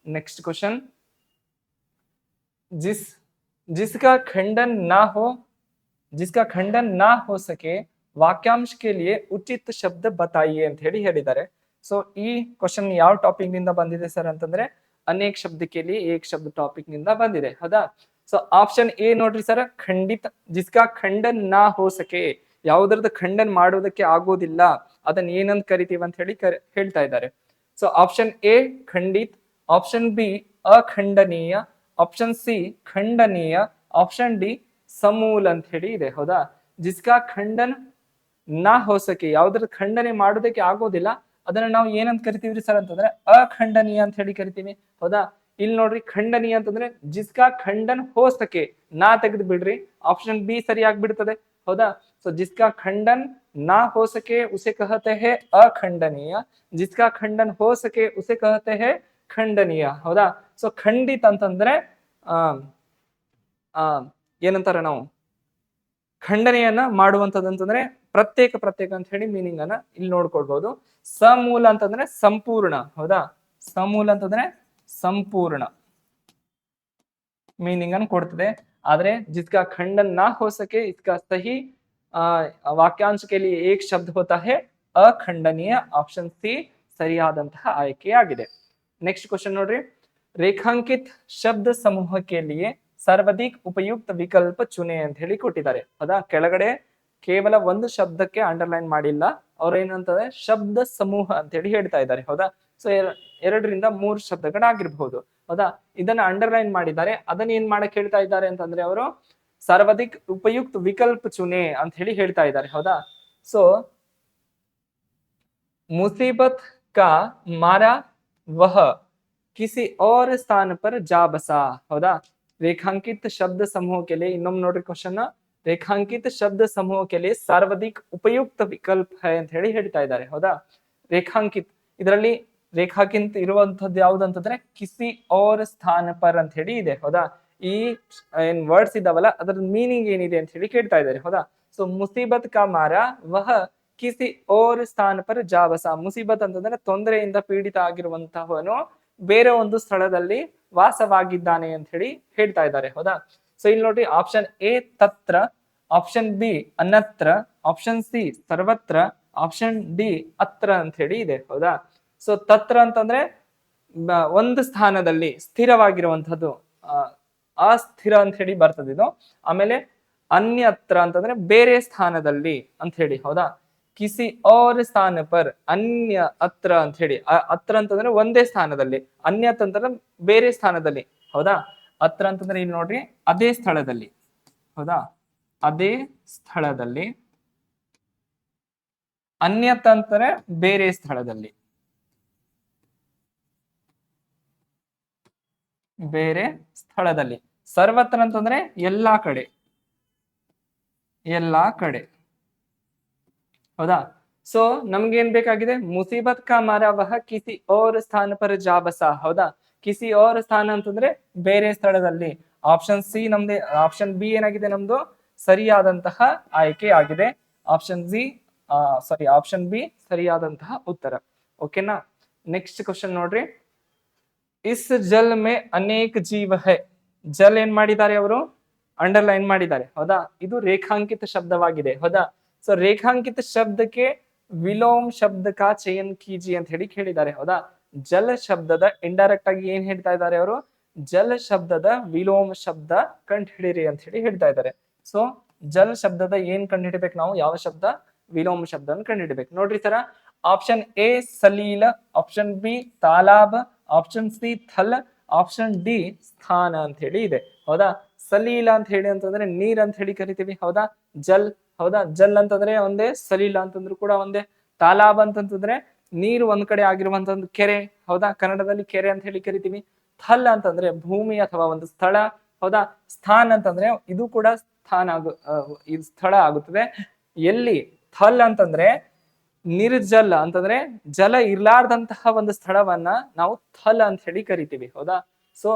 Speaker 1: ನೆಕ್ಸ್ಟ್ ಕ್ವಶನ್, जिसका खंडन ना हो सके ವಾಕ್ಯಾಂಶ के लिए ಉಚಿತ ಶಬ್ದ बताइए ಅಂತ ಹೇಳಿ ಹೇಳಿದ್ದಾರೆ. ಸೊ ಈ ಕ್ವಶನ್ ಯಾವ ಟಾಪಿಕ್ ನಿಂದ ಬಂದಿದೆ ಸರ್ ಅಂತಂದ್ರೆ ಅನೇಕ ಶಬ್ದ के लिए एक ಶಬ್ದ ಟಾಪಿಕ್ ನಿಂದ ಬಂದಿದೆ. ಹೌದಾ? ಸೊ ಆಪ್ಷನ್ ಎ ನೋಡ್ರಿ ಸರ್, ಖಂಡಿತ. जिसका खंडन ना हो सके, ಯಾವುದರದ ಖಂಡನ್ ಮಾಡೋದಕ್ಕೆ ಆಗೋದಿಲ್ಲ, ಅದನ್ನ ಏನಂತ ಕರಿತೀವಿ ಅಂತ ಹೇಳಿ ಹೇಳ್ತಾ ಇದ್ದಾರೆ. ಸೊ ಆಪ್ಷನ್ ಎ ಖಂಡಿತ್, ಆಪ್ಷನ್ ಬಿ ಅಖಂಡನೀಯ, ಆಪ್ಷನ್ ಸಿ ಖಂಡನೀಯ, ಆಪ್ಷನ್ ಡಿ ಸಮೂಲ ಅಂತ ಹೇಳಿ ಇದೆ. ಹೌದಾ? ಜಿಸ್ಕಾ ಖಂಡನ್ ನಾ ಹೋ ಸಕೆ, ಯಾವ್ದ್ರ ಖಂಡನೆ ಮಾಡೋದಕ್ಕೆ ಆಗೋದಿಲ್ಲ ಅದನ್ನ ನಾವು ಏನಂತ ಕರಿತೀವ್ರಿ ಸರ್ ಅಂತಂದ್ರೆ ಅಖಂಡನೀಯ ಅಂತ ಹೇಳಿ ಕರಿತೀವಿ. ಹೌದಾ, ಇಲ್ಲಿ ನೋಡ್ರಿ ಖಂಡನೀಯ ಅಂತಂದ್ರೆ ಜಿಸ್ಕಾ ಖಂಡನ್ ಹೋ ಸಕೆ, ನಾ ತೆಗೆದು ಬಿಡ್ರಿ, ಆಪ್ಷನ್ ಬಿ ಸರಿಯಾಗಿ ಬಿಡ್ತದೆ. ಹೌದಾ, ಸೊ ಜಿಸ್ಕಾ ಖಂಡನ್ ನಾ ಹೋ ಸಕೆ ಉಸೆ ಕಹತೆ ಹೇ ಅಖಂಡನೀಯ, ಜಿಸ್ಕಾ ಖಂಡನ್ ಹೋ ಸಕೆ ಉಸೆ ಕಹತೆ ಹೇ ಖಂಡನೀಯ. ಹೌದಾ, ಸೊ ಖಂಡಿತ ಅಂತಂದ್ರೆ ಆ ಆ ಏನಂತಾರೆ ನಾವು ಖಂಡನೆಯನ್ನ ಮಾಡುವಂತದ್ದು ಅಂತಂದ್ರೆ ಪ್ರತ್ಯೇಕ ಪ್ರತ್ಯೇಕ ಅಂತ ಹೇಳಿ ಮೀನಿಂಗ್ ಅನ್ನ ಇಲ್ಲಿ ನೋಡ್ಕೊಳ್ಬಹುದು. ಸಮೂಲ ಅಂತಂದ್ರೆ ಸಂಪೂರ್ಣ. ಹೌದಾ, ಸಮೂಲ ಅಂತಂದ್ರೆ ಸಂಪೂರ್ಣ ಮೀನಿಂಗ್ ಅನ್ನು ಕೊಡ್ತದೆ. ಆದ್ರೆ ಜಿಸ್ಕಾ ಖಂಡನ್ ನಾ ಹೋ ಸಕೆ ಇಸ್ಕಾ ಸಹಿ ವಾಕ್ಯಾಂಶ ಕೆ ಲಿಯೆ ಏಕ್ ಶಬ್ದ ಹೋತಾ ಹೈ ಅಖಂಡನೀಯ. ಆಪ್ಷನ್ ಸಿ ಸರಿಯಾದಂತಹ ಆಯ್ಕೆಯಾಗಿದೆ. ನೆಕ್ಸ್ಟ್ ಕ್ವಶನ್ ನೋಡ್ರಿ, ರೇಖಾಂಕಿತ್ ಶಬ್ದ ಸಮೂಹಕ್ಕೆ ಲಿಯೆ ಸರ್ವಾಧಿಕ ಉಪಯುಕ್ತ ವಿಕಲ್ಪ ಚುನೆ ಅಂತ ಹೇಳಿ ಕೊಟ್ಟಿದ್ದಾರೆ. ಹೌದಾ, ಕೆಳಗಡೆ ಕೇವಲ ಒಂದು ಶಬ್ದಕ್ಕೆ ಅಂಡರ್ಲೈನ್ ಮಾಡಿಲ್ಲ, ಅವ್ರು ಏನಂತಾರೆ ಶಬ್ದ ಸಮೂಹ ಅಂತ ಹೇಳಿ ಹೇಳ್ತಾ ಇದ್ದಾರೆ. ಹೌದಾ, ಸೊ 2 ರಿಂದ 3 ಶಬ್ದಗಳಾಗಿರ್ಬಹುದು. ಹೌದಾ, ಇದನ್ನ ಅಂಡರ್ಲೈನ್ ಮಾಡಿದ್ದಾರೆ. ಅದನ್ನ ಏನ್ ಮಾಡಕ್ ಹೇಳ್ತಾ ಇದ್ದಾರೆ ಅಂತಂದ್ರೆ ಅವರು ಸರ್ವಾಧಿಕ ಉಪಯುಕ್ತ ವಿಕಲ್ಪ ಚುನೆ ಅಂತ ಹೇಳಿ ಹೇಳ್ತಾ ಇದ್ದಾರೆ. ಹೌದಾ, ಸೊ मुसीबत का मारा वह किसी और स्थान पर जा बसा. ಹೌದಾ, ರೇಖಾಂಕಿತ ಶಬ್ದ ಸಮೂಹಕ್ಕೆ लिए ಇನ್ನೊಮ್ಮೆ ನೋಡ್ರಿ ಕ್ವಶನ್, ರೇಖಾಂಕಿತ ಶಬ್ದ ಸಮೂಹಕ್ಕೆ लिए ಸಾರ್ವಧಿಕ ಉಪಯುಕ್ತ ವಿಕಲ್ಪ है ಅಂತ ಹೇಳಿ ಹೇಳ್ತಾ ಇದ್ದಾರೆ. ಹೌದಾ, ರೇಖಾಂಕಿತ್ ಇದರಲ್ಲಿ ರೇಖಾಂಕಿತ ಇರುವಂತದ್ದು ಯಾವ್ದು ಅಂತಂದ್ರೆ ಕಿಸಿ ಔರ್ ಸ್ಥಾನ ಪರ್ ಅಂತ ಹೇಳಿ ಇದೆ. ಹೌದಾ, ಈ ಏನ್ ವರ್ಡ್ಸ್ ಇದಾವಲ್ಲ ಅದರ ಮೀನಿಂಗ್ ಏನಿದೆ ಅಂತ ಹೇಳಿ ಕೇಳ್ತಾ ಇದ್ದಾರೆ. ಹೌದಾ, ಸೊ ಮುಸೀಬತ್ ಕಾ ಮಾರ ವಹ ಕಿಸಿ ಓರ್ ಸ್ಥಾನ ಪರ ಜಾಬಸ. ಮುಸೀಬತ್ ಅಂತಂದ್ರೆ ತೊಂದರೆಯಿಂದ ಪೀಡಿತ ಆಗಿರುವಂತಹವನು ಬೇರೆ ಒಂದು ಸ್ಥಳದಲ್ಲಿ ವಾಸವಾಗಿದ್ದಾನೆ ಅಂತ ಹೇಳಿ ಹೇಳ್ತಾ ಇದ್ದಾರೆ. ಹೌದಾ, ಸೊ ಇಲ್ಲಿ ನೋಡ್ರಿ ಆಪ್ಷನ್ ಎ ತತ್ರ, ಆಪ್ಷನ್ ಬಿ ಅನತ್ರ, ಆಪ್ಷನ್ ಸಿ ಸರ್ವತ್ರ, ಆಪ್ಷನ್ ಡಿ ಅತ್ರ ಅಂತ ಹೇಳಿ ಇದೆ. ಹೌದಾ, ಸೊ ತತ್ರ ಅಂತಂದ್ರೆ ಒಂದು ಸ್ಥಾನದಲ್ಲಿ ಸ್ಥಿರವಾಗಿರುವಂತದ್ದು, ಅಸ್ಥಿರ ಅಂತ ಹೇಳಿ ಬರ್ತದೆ ಇದು. ಆಮೇಲೆ ಅನ್ಯತ್ರ ಅಂತಂದ್ರೆ ಬೇರೆ ಸ್ಥಾನದಲ್ಲಿ ಅಂತ ಹೇಳಿ. ಹೌದಾ, ಕಿಸಿ ಔರ್ ಸ್ಥಾನ ಪರ್, ಅನ್ಯ ಅತ್ರ ಅಂತ ಹೇಳಿ. ಅತ್ರ ಅಂತಂದ್ರೆ ಒಂದೇ ಸ್ಥಾನದಲ್ಲಿ, ಅನ್ಯತ್ ಅಂತಂದ್ರೆ ಬೇರೆ ಸ್ಥಾನದಲ್ಲಿ. ಹೌದಾ, ಅತ್ರ ಅಂತಂದ್ರೆ ಇಲ್ಲಿ ನೋಡ್ರಿ ಅದೇ ಸ್ಥಳದಲ್ಲಿ. ಹೌದಾ, ಅದೇ ಸ್ಥಳದಲ್ಲಿ, ಅನ್ಯತ್ ಅಂತಾರೆ ಬೇರೆ ಸ್ಥಳದಲ್ಲಿ, ಬೇರೆ ಸ್ಥಳದಲ್ಲಿ. ಸರ್ವತ್ರ ಅಂತಂದ್ರೆ ಎಲ್ಲಾ ಕಡೆ, ಎಲ್ಲಾ ಕಡೆ. ಹೌದಾ, ಸೊ ನಮ್ಗೆ ಏನ್ ಬೇಕಾಗಿದೆ, ಮುಸೀಬತ್ ಕಾ ಮಾರ ವಹ ಕಿಸಿ ಔರ್ ಸ್ಥಾನ ಪರ ಜಾ ಬಸಾ. ಹೌದಾ, ಕಿಸಿ ಔರ್ ಸ್ಥಾನ ಅಂತಂದ್ರೆ ಬೇರೆ ಸ್ಥಳದಲ್ಲಿ. ಆಪ್ಷನ್ ಸಿ ನಮ್ದು, ಆಪ್ಷನ್ ಬಿ ಏನಾಗಿದೆ ನಮ್ದು ಸರಿಯಾದಂತಹ ಆಯ್ಕೆ ಆಗಿದೆ. ಆಪ್ಷನ್ ಆಪ್ಷನ್ ಬಿ ಸರಿಯಾದಂತಹ ಉತ್ತರ. ಓಕೆನಾ, ನೆಕ್ಸ್ಟ್ ಕ್ವಶನ್ ನೋಡ್ರಿ, ಇಸ್ ಜಲ್ ಮೇ ಅನೇಕ ಜೀವ ಹೈ. ಜಲ್ ಏನ್ ಮಾಡಿದ್ದಾರೆ ಅವರು ಅಂಡರ್ಲೈನ್ ಮಾಡಿದ್ದಾರೆ. ಹೌದಾ, ಇದು ರೇಖಾಂಕಿತ ಶಬ್ದವಾಗಿದೆ. ಹೌದಾ, ಸೊ ರೇಖಾಂಕಿತ ಶಬ್ದಕ್ಕೆ ವಿಲೋಮ್ ಶಬ್ದ ಕಾ ಚಯನ್ ಕೀಜಿ ಅಂತ ಹೇಳಿ ಕೇಳಿದ್ದಾರೆ. ಹೌದಾ, ಜಲ ಶಬ್ದದ ಇಂಡೈರೆಕ್ಟ್ ಆಗಿ ಏನ್ ಹೇಳ್ತಾ ಇದ್ದಾರೆ ಅವರು, ಜಲ ಶಬ್ದದ ವಿಲೋಮ ಶಬ್ದ ಕಂಡು ಹಿಡಿರಿ ಅಂತ ಹೇಳಿ ಹೇಳ್ತಾ ಇದ್ದಾರೆ. ಸೊ ಜಲ್ ಶಬ್ದದ ಏನ್ ಕಂಡು ಹಿಡಿಬೇಕು ನಾವು, ಯಾವ ಶಬ್ದ ವಿಲೋಮ ಶಬ್ದ ಕಂಡು ಹಿಡಿಬೇಕು. ನೋಡ್ರಿ ಸರ, ಆಪ್ಷನ್ ಎ ಸಲೀಲ, ಆಪ್ಷನ್ ಬಿ ತಾಲಾಬ್, ಆಪ್ಷನ್ ಸಿ ಥಲ್, ಆಪ್ಷನ್ ಡಿ ಸ್ಥಾನ ಅಂತ ಹೇಳಿ ಇದೆ. ಹೌದಾ, ಸಲೀಲ ಅಂತ ಹೇಳಿ ಅಂತಂದ್ರೆ ನೀರ್ ಅಂತ ಹೇಳಿ ಕರಿತೀವಿ. ಹೌದಾ, ಜಲ್. ಹೌದಾ, ಜಲ್ ಅಂತಂದ್ರೆ ಒಂದೇ, ಸಲೀಲ ಅಂತಂದ್ರು ಕೂಡ ಒಂದೇ. ತಾಲಾಬ್ ಅಂತಂದ್ರೆ ನೀರು ಒಂದ್ ಕಡೆ ಆಗಿರುವಂತ ಒಂದು ಕೆರೆ. ಹೌದಾ, ಕನ್ನಡದಲ್ಲಿ ಕೆರೆ ಅಂತ ಹೇಳಿ ಕರಿತೀವಿ. ಥಲ್ ಅಂತಂದ್ರೆ ಭೂಮಿ ಅಥವಾ ಒಂದು ಸ್ಥಳ. ಹೌದಾ, ಸ್ಥಾನ ಅಂತಂದ್ರೆ ಇದು ಕೂಡ ಸ್ಥಾನ ಇದು ಸ್ಥಳ ಆಗುತ್ತದೆ. ಎಲ್ಲಿ ಥಲ್ ಅಂತಂದ್ರೆ ನಿರ್ಜಲ ಅಂತಂದ್ರೆ ಜಲ ಇರ್ಲಾರ್ದಂತಹ ಒಂದು ಸ್ಥಳವನ್ನ ನಾವು ಥಲ್ ಅಂತ ಹೇಳಿ ಕರಿತೀವಿ. ಹೌದಾ, ಸೊ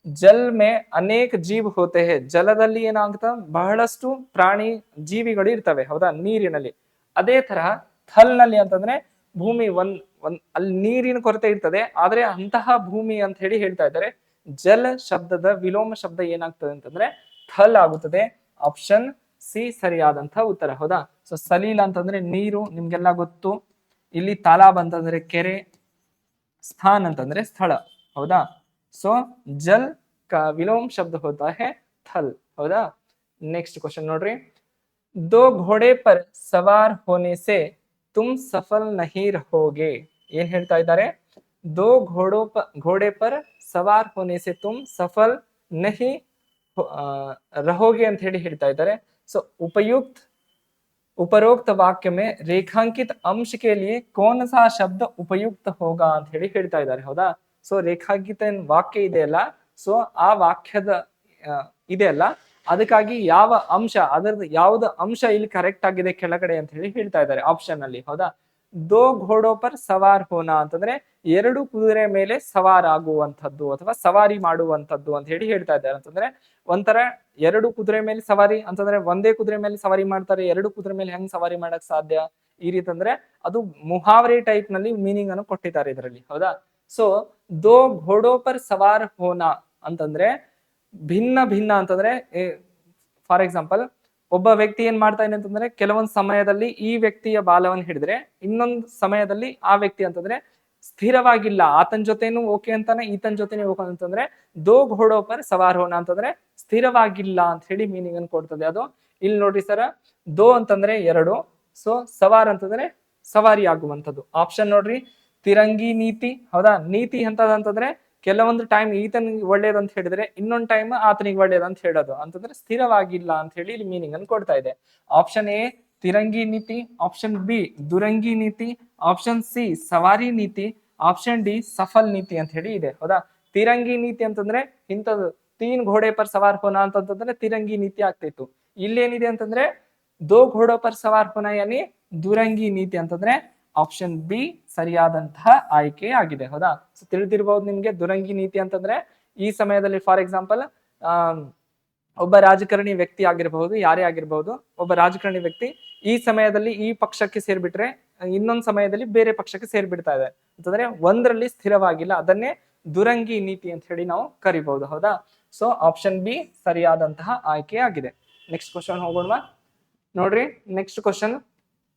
Speaker 1: ಜಲ್ ಮೇ ಅನೇಕ ಜೀವ್ ಹೋತೆ ಹೇ. ಜಲದಲ್ಲಿ ಏನಾಗುತ್ತೆ, ಬಹಳಷ್ಟು ಪ್ರಾಣಿ ಜೀವಿಗಳು ಇರ್ತವೆ. ಹೌದಾ, ನೀರಿನಲ್ಲಿ. ಅದೇ ತರಹ ಥಲ್ ನಲ್ಲಿ ಅಂತಂದ್ರೆ ಭೂಮಿ ಅಲ್ಲಿ ನೀರಿನ ಕೊರತೆ ಇರ್ತದೆ, ಆದ್ರೆ ಅಂತಹ ಭೂಮಿ ಅಂತ ಹೇಳಿ ಹೇಳ್ತಾ ಇದ್ದಾರೆ. ಜಲ್ ಶಬ್ದದ ವಿಲೋಮ ಶಬ್ದ ಏನಾಗ್ತದೆ ಅಂತಂದ್ರೆ ಥಲ್ ಆಗುತ್ತದೆ. ಆಪ್ಷನ್ ಸಿ ಸರಿಯಾದಂತಹ ಉತ್ತರ. ಹೌದಾ, ಸೊ ಸಲೀಲ ಅಂತಂದ್ರೆ ನೀರು, ನಿಮ್ಗೆಲ್ಲ ಗೊತ್ತು. ಇಲ್ಲಿ ತಾಲಾಬ್ ಅಂತಂದ್ರೆ ಕೆರೆ, ಸ್ಥಾನ್ ಅಂತಂದ್ರೆ ಸ್ಥಳ. ಹೌದಾ, ಸೊ ಜಲ್ का विलोम शब्द होता है थल. ಹೌದಾ, ನೆಕ್ಸ್ಟ್ ಕ್ವಶನ್ ನೋಡ್ರಿ, दो घोड़े पर सवार होने से तुम सफल नहीं रहोगे. ಏನ್ ಹೇಳ್ತಾ ಇದ್ದಾರೆ, दो घोड़े पर सवार होने से तुम सफल नहीं रहोगे ಅಂತ ಹೇಳಿ ಹೇಳ್ತಾ ಇದ್ದಾರೆ. ಸೊ ಉಪಯುಕ್ತ उपरोक्त वाक्य में रेखांकित अंश के लिए कौन सा शब्द उपयुक्त होगा ಅಂತ ಹೇಳಿ ಹೇಳ್ತಾ ಇದ್ದಾರೆ. ಹೌದಾ? ಸೊ ರೇಖಾಂಕಿತ ವಾಕ್ಯ ಇದೆಯಲ್ಲ, ಸೊ ಆ ವಾಕ್ಯದ ಇದೆಯಲ್ಲ, ಅದಕ್ಕಾಗಿ ಯಾವ ಅಂಶ, ಅದರದ್ದು ಯಾವ್ದು ಅಂಶ ಇಲ್ಲಿ ಕರೆಕ್ಟ್ ಆಗಿದೆ ಕೆಳಗಡೆ ಅಂತ ಹೇಳಿ ಹೇಳ್ತಾ ಇದ್ದಾರೆ ಆಪ್ಷನ್ ಅಲ್ಲಿ. ಹೌದಾ? ದೋ ಘೋಡೋ ಪರ್ ಸವಾರ್ ಹೋನಾ ಅಂತಂದ್ರೆ ಎರಡು ಕುದುರೆ ಮೇಲೆ ಸವಾರ್ ಆಗುವಂತದ್ದು ಅಥವಾ ಸವಾರಿ ಮಾಡುವಂತದ್ದು ಅಂತ ಹೇಳಿ ಹೇಳ್ತಾ ಇದ್ದಾರೆ. ಅಂತಂದ್ರೆ ಒಂಥರ ಎರಡು ಕುದುರೆ ಮೇಲೆ ಸವಾರಿ ಅಂತಂದ್ರೆ ಒಂದೇ ಕುದುರೆ ಮೇಲೆ ಸವಾರಿ ಮಾಡ್ತಾರೆ, ಎರಡು ಕುದುರೆ ಮೇಲೆ ಹೆಂಗ್ ಸವಾರಿ ಮಾಡಕ್ ಸಾಧ್ಯ, ಈ ರೀತಿ ಅಂದ್ರೆ ಅದು ಮುಹಾವರೆ ಟೈಪ್ ನಲ್ಲಿ ಮೀನಿಂಗ್ ಅನ್ನು ಕೊಟ್ಟಿದ್ದಾರೆ ಇದರಲ್ಲಿ. ಹೌದಾ? ಸೊ ದೋ ಘೋಡೋ ಪರ್ ಸವಾರ್ ಹೋನಾ ಅಂತಂದ್ರೆ ಭಿನ್ನ ಭಿನ್ನ ಅಂತಂದ್ರೆ ಫಾರ್ ಎಕ್ಸಾಂಪಲ್ ಒಬ್ಬ ವ್ಯಕ್ತಿ ಏನ್ ಮಾಡ್ತಾನೆ ಅಂತಂದ್ರೆ ಕೆಲವೊಂದು ಸಮಯದಲ್ಲಿ ಈ ವ್ಯಕ್ತಿಯ ಬಾಲವನ್ನು ಹಿಡಿದ್ರೆ ಇನ್ನೊಂದು ಸಮಯದಲ್ಲಿ ಆ ವ್ಯಕ್ತಿ ಅಂತಂದ್ರೆ ಸ್ಥಿರವಾಗಿಲ್ಲ, ಆತನ ಜೊತೆನೂ ಓಕೆ ಅಂತಾನೆ ಈತನ ಜೊತೆನೂ ಓಕೆ ಅಂತಂದ್ರೆ ದೋ ಘೋಡೋ ಪರ್ ಸವಾರ್ ಹೋನ ಅಂತಂದ್ರೆ ಸ್ಥಿರವಾಗಿಲ್ಲ ಅಂತ ಹೇಳಿ ಮೀನಿಂಗ್ ಅನ್ನು ಕೊಡ್ತದೆ. ಅದು ಇಲ್ಲಿ ನೋಡ್ರಿ ಸರ, ದೋ ಅಂತಂದ್ರೆ ಎರಡು, ಸೊ ಸವಾರ್ ಅಂತಂದ್ರೆ ಸವಾರಿ ಆಗುವಂಥದ್ದು. ಆಪ್ಷನ್ ನೋಡ್ರಿ, ತಿರಂಗಿ ನೀತಿ. ಹೌದಾ? ನೀತಿ ಅಂತಂದ್ರೆ ಕೆಲವೊಂದು ಟೈಮ್ ಈತನಿಗೆ ಒಳ್ಳೇದಂತ ಹೇಳಿದ್ರೆ ಇನ್ನೊಂದು ಟೈಮ್ ಆತನಿಗೆ ಒಳ್ಳೇದಂತ ಹೇಳೋದು, ಅಂತಂದ್ರೆ ಸ್ಥಿರವಾಗಿಲ್ಲ ಅಂತ ಹೇಳಿ ಇಲ್ಲಿ ಮೀನಿಂಗ್ ಅನ್ನು ಕೊಡ್ತಾ ಇದೆ. ಆಪ್ಷನ್ ಎ ತಿರಂಗಿ ನೀತಿ, ಆಪ್ಷನ್ ಬಿ ದುರಂಗಿ ನೀತಿ, ಆಪ್ಷನ್ ಸಿ ಸವಾರಿ ನೀತಿ, ಆಪ್ಷನ್ ಡಿ ಸಫಲ್ ನೀತಿ ಅಂತ ಹೇಳಿ ಇದೆ. ಹೌದಾ? ತಿರಂಗಿ ನೀತಿ ಅಂತಂದ್ರೆ ಇಂಥದ್ದು ತೀನ್ ಘೋಡೆ ಪರ್ ಸವಾರ್ ಹೋನಾ ಅಂತಂದ್ರೆ ತಿರಂಗಿ ನೀತಿ ಆಗ್ತಿತ್ತು. ಇಲ್ಲೇನಿದೆ ಅಂತಂದ್ರೆ ದೋ ಘೋಡೋ ಪರ್ ಸವಾರ್ ಹೋನಾ ಯಾನಿ ದುರಂಗಿ ನೀತಿ ಅಂತಂದ್ರೆ ಆಪ್ಷನ್ ಬಿ ಸರಿಯಾದಂತಹ ಆಯ್ಕೆ ಆಗಿದೆ. ಹೌದಾ? ಸೊ ತಿಳಿದಿರಬಹುದು ನಿಮ್ಗೆ ದುರಂಗಿ ನೀತಿ ಅಂತಂದ್ರೆ ಈ ಸಮಯದಲ್ಲಿ ಫಾರ್ ಎಕ್ಸಾಂಪಲ್ ಒಬ್ಬ ರಾಜಕಾರಣಿ ವ್ಯಕ್ತಿ ಆಗಿರಬಹುದು, ಯಾರೇ ಆಗಿರಬಹುದು, ಒಬ್ಬ ರಾಜಕಾರಣಿ ವ್ಯಕ್ತಿ ಈ ಸಮಯದಲ್ಲಿ ಈ ಪಕ್ಷಕ್ಕೆ ಸೇರ್ಬಿಟ್ರೆ ಇನ್ನೊಂದು ಸಮಯದಲ್ಲಿ ಬೇರೆ ಪಕ್ಷಕ್ಕೆ ಸೇರ್ಬಿಡ್ತಾ ಇದೆ ಅಂತಂದ್ರೆ ಒಂದರಲ್ಲಿ ಸ್ಥಿರವಾಗಿಲ್ಲ, ಅದನ್ನೇ ದುರಂಗಿ ನೀತಿ ಅಂತ ಹೇಳಿ ನಾವು ಕರಿಬಹುದು. ಹೌದಾ? ಸೊ ಆಪ್ಷನ್ ಬಿ ಸರಿಯಾದಂತಹ ಆಯ್ಕೆ ಆಗಿದೆ. ನೆಕ್ಸ್ಟ್ ಕ್ವಶನ್ ಹೋಗೋಣ ನೋಡ್ರಿ. ನೆಕ್ಸ್ಟ್ ಕ್ವಶನ್,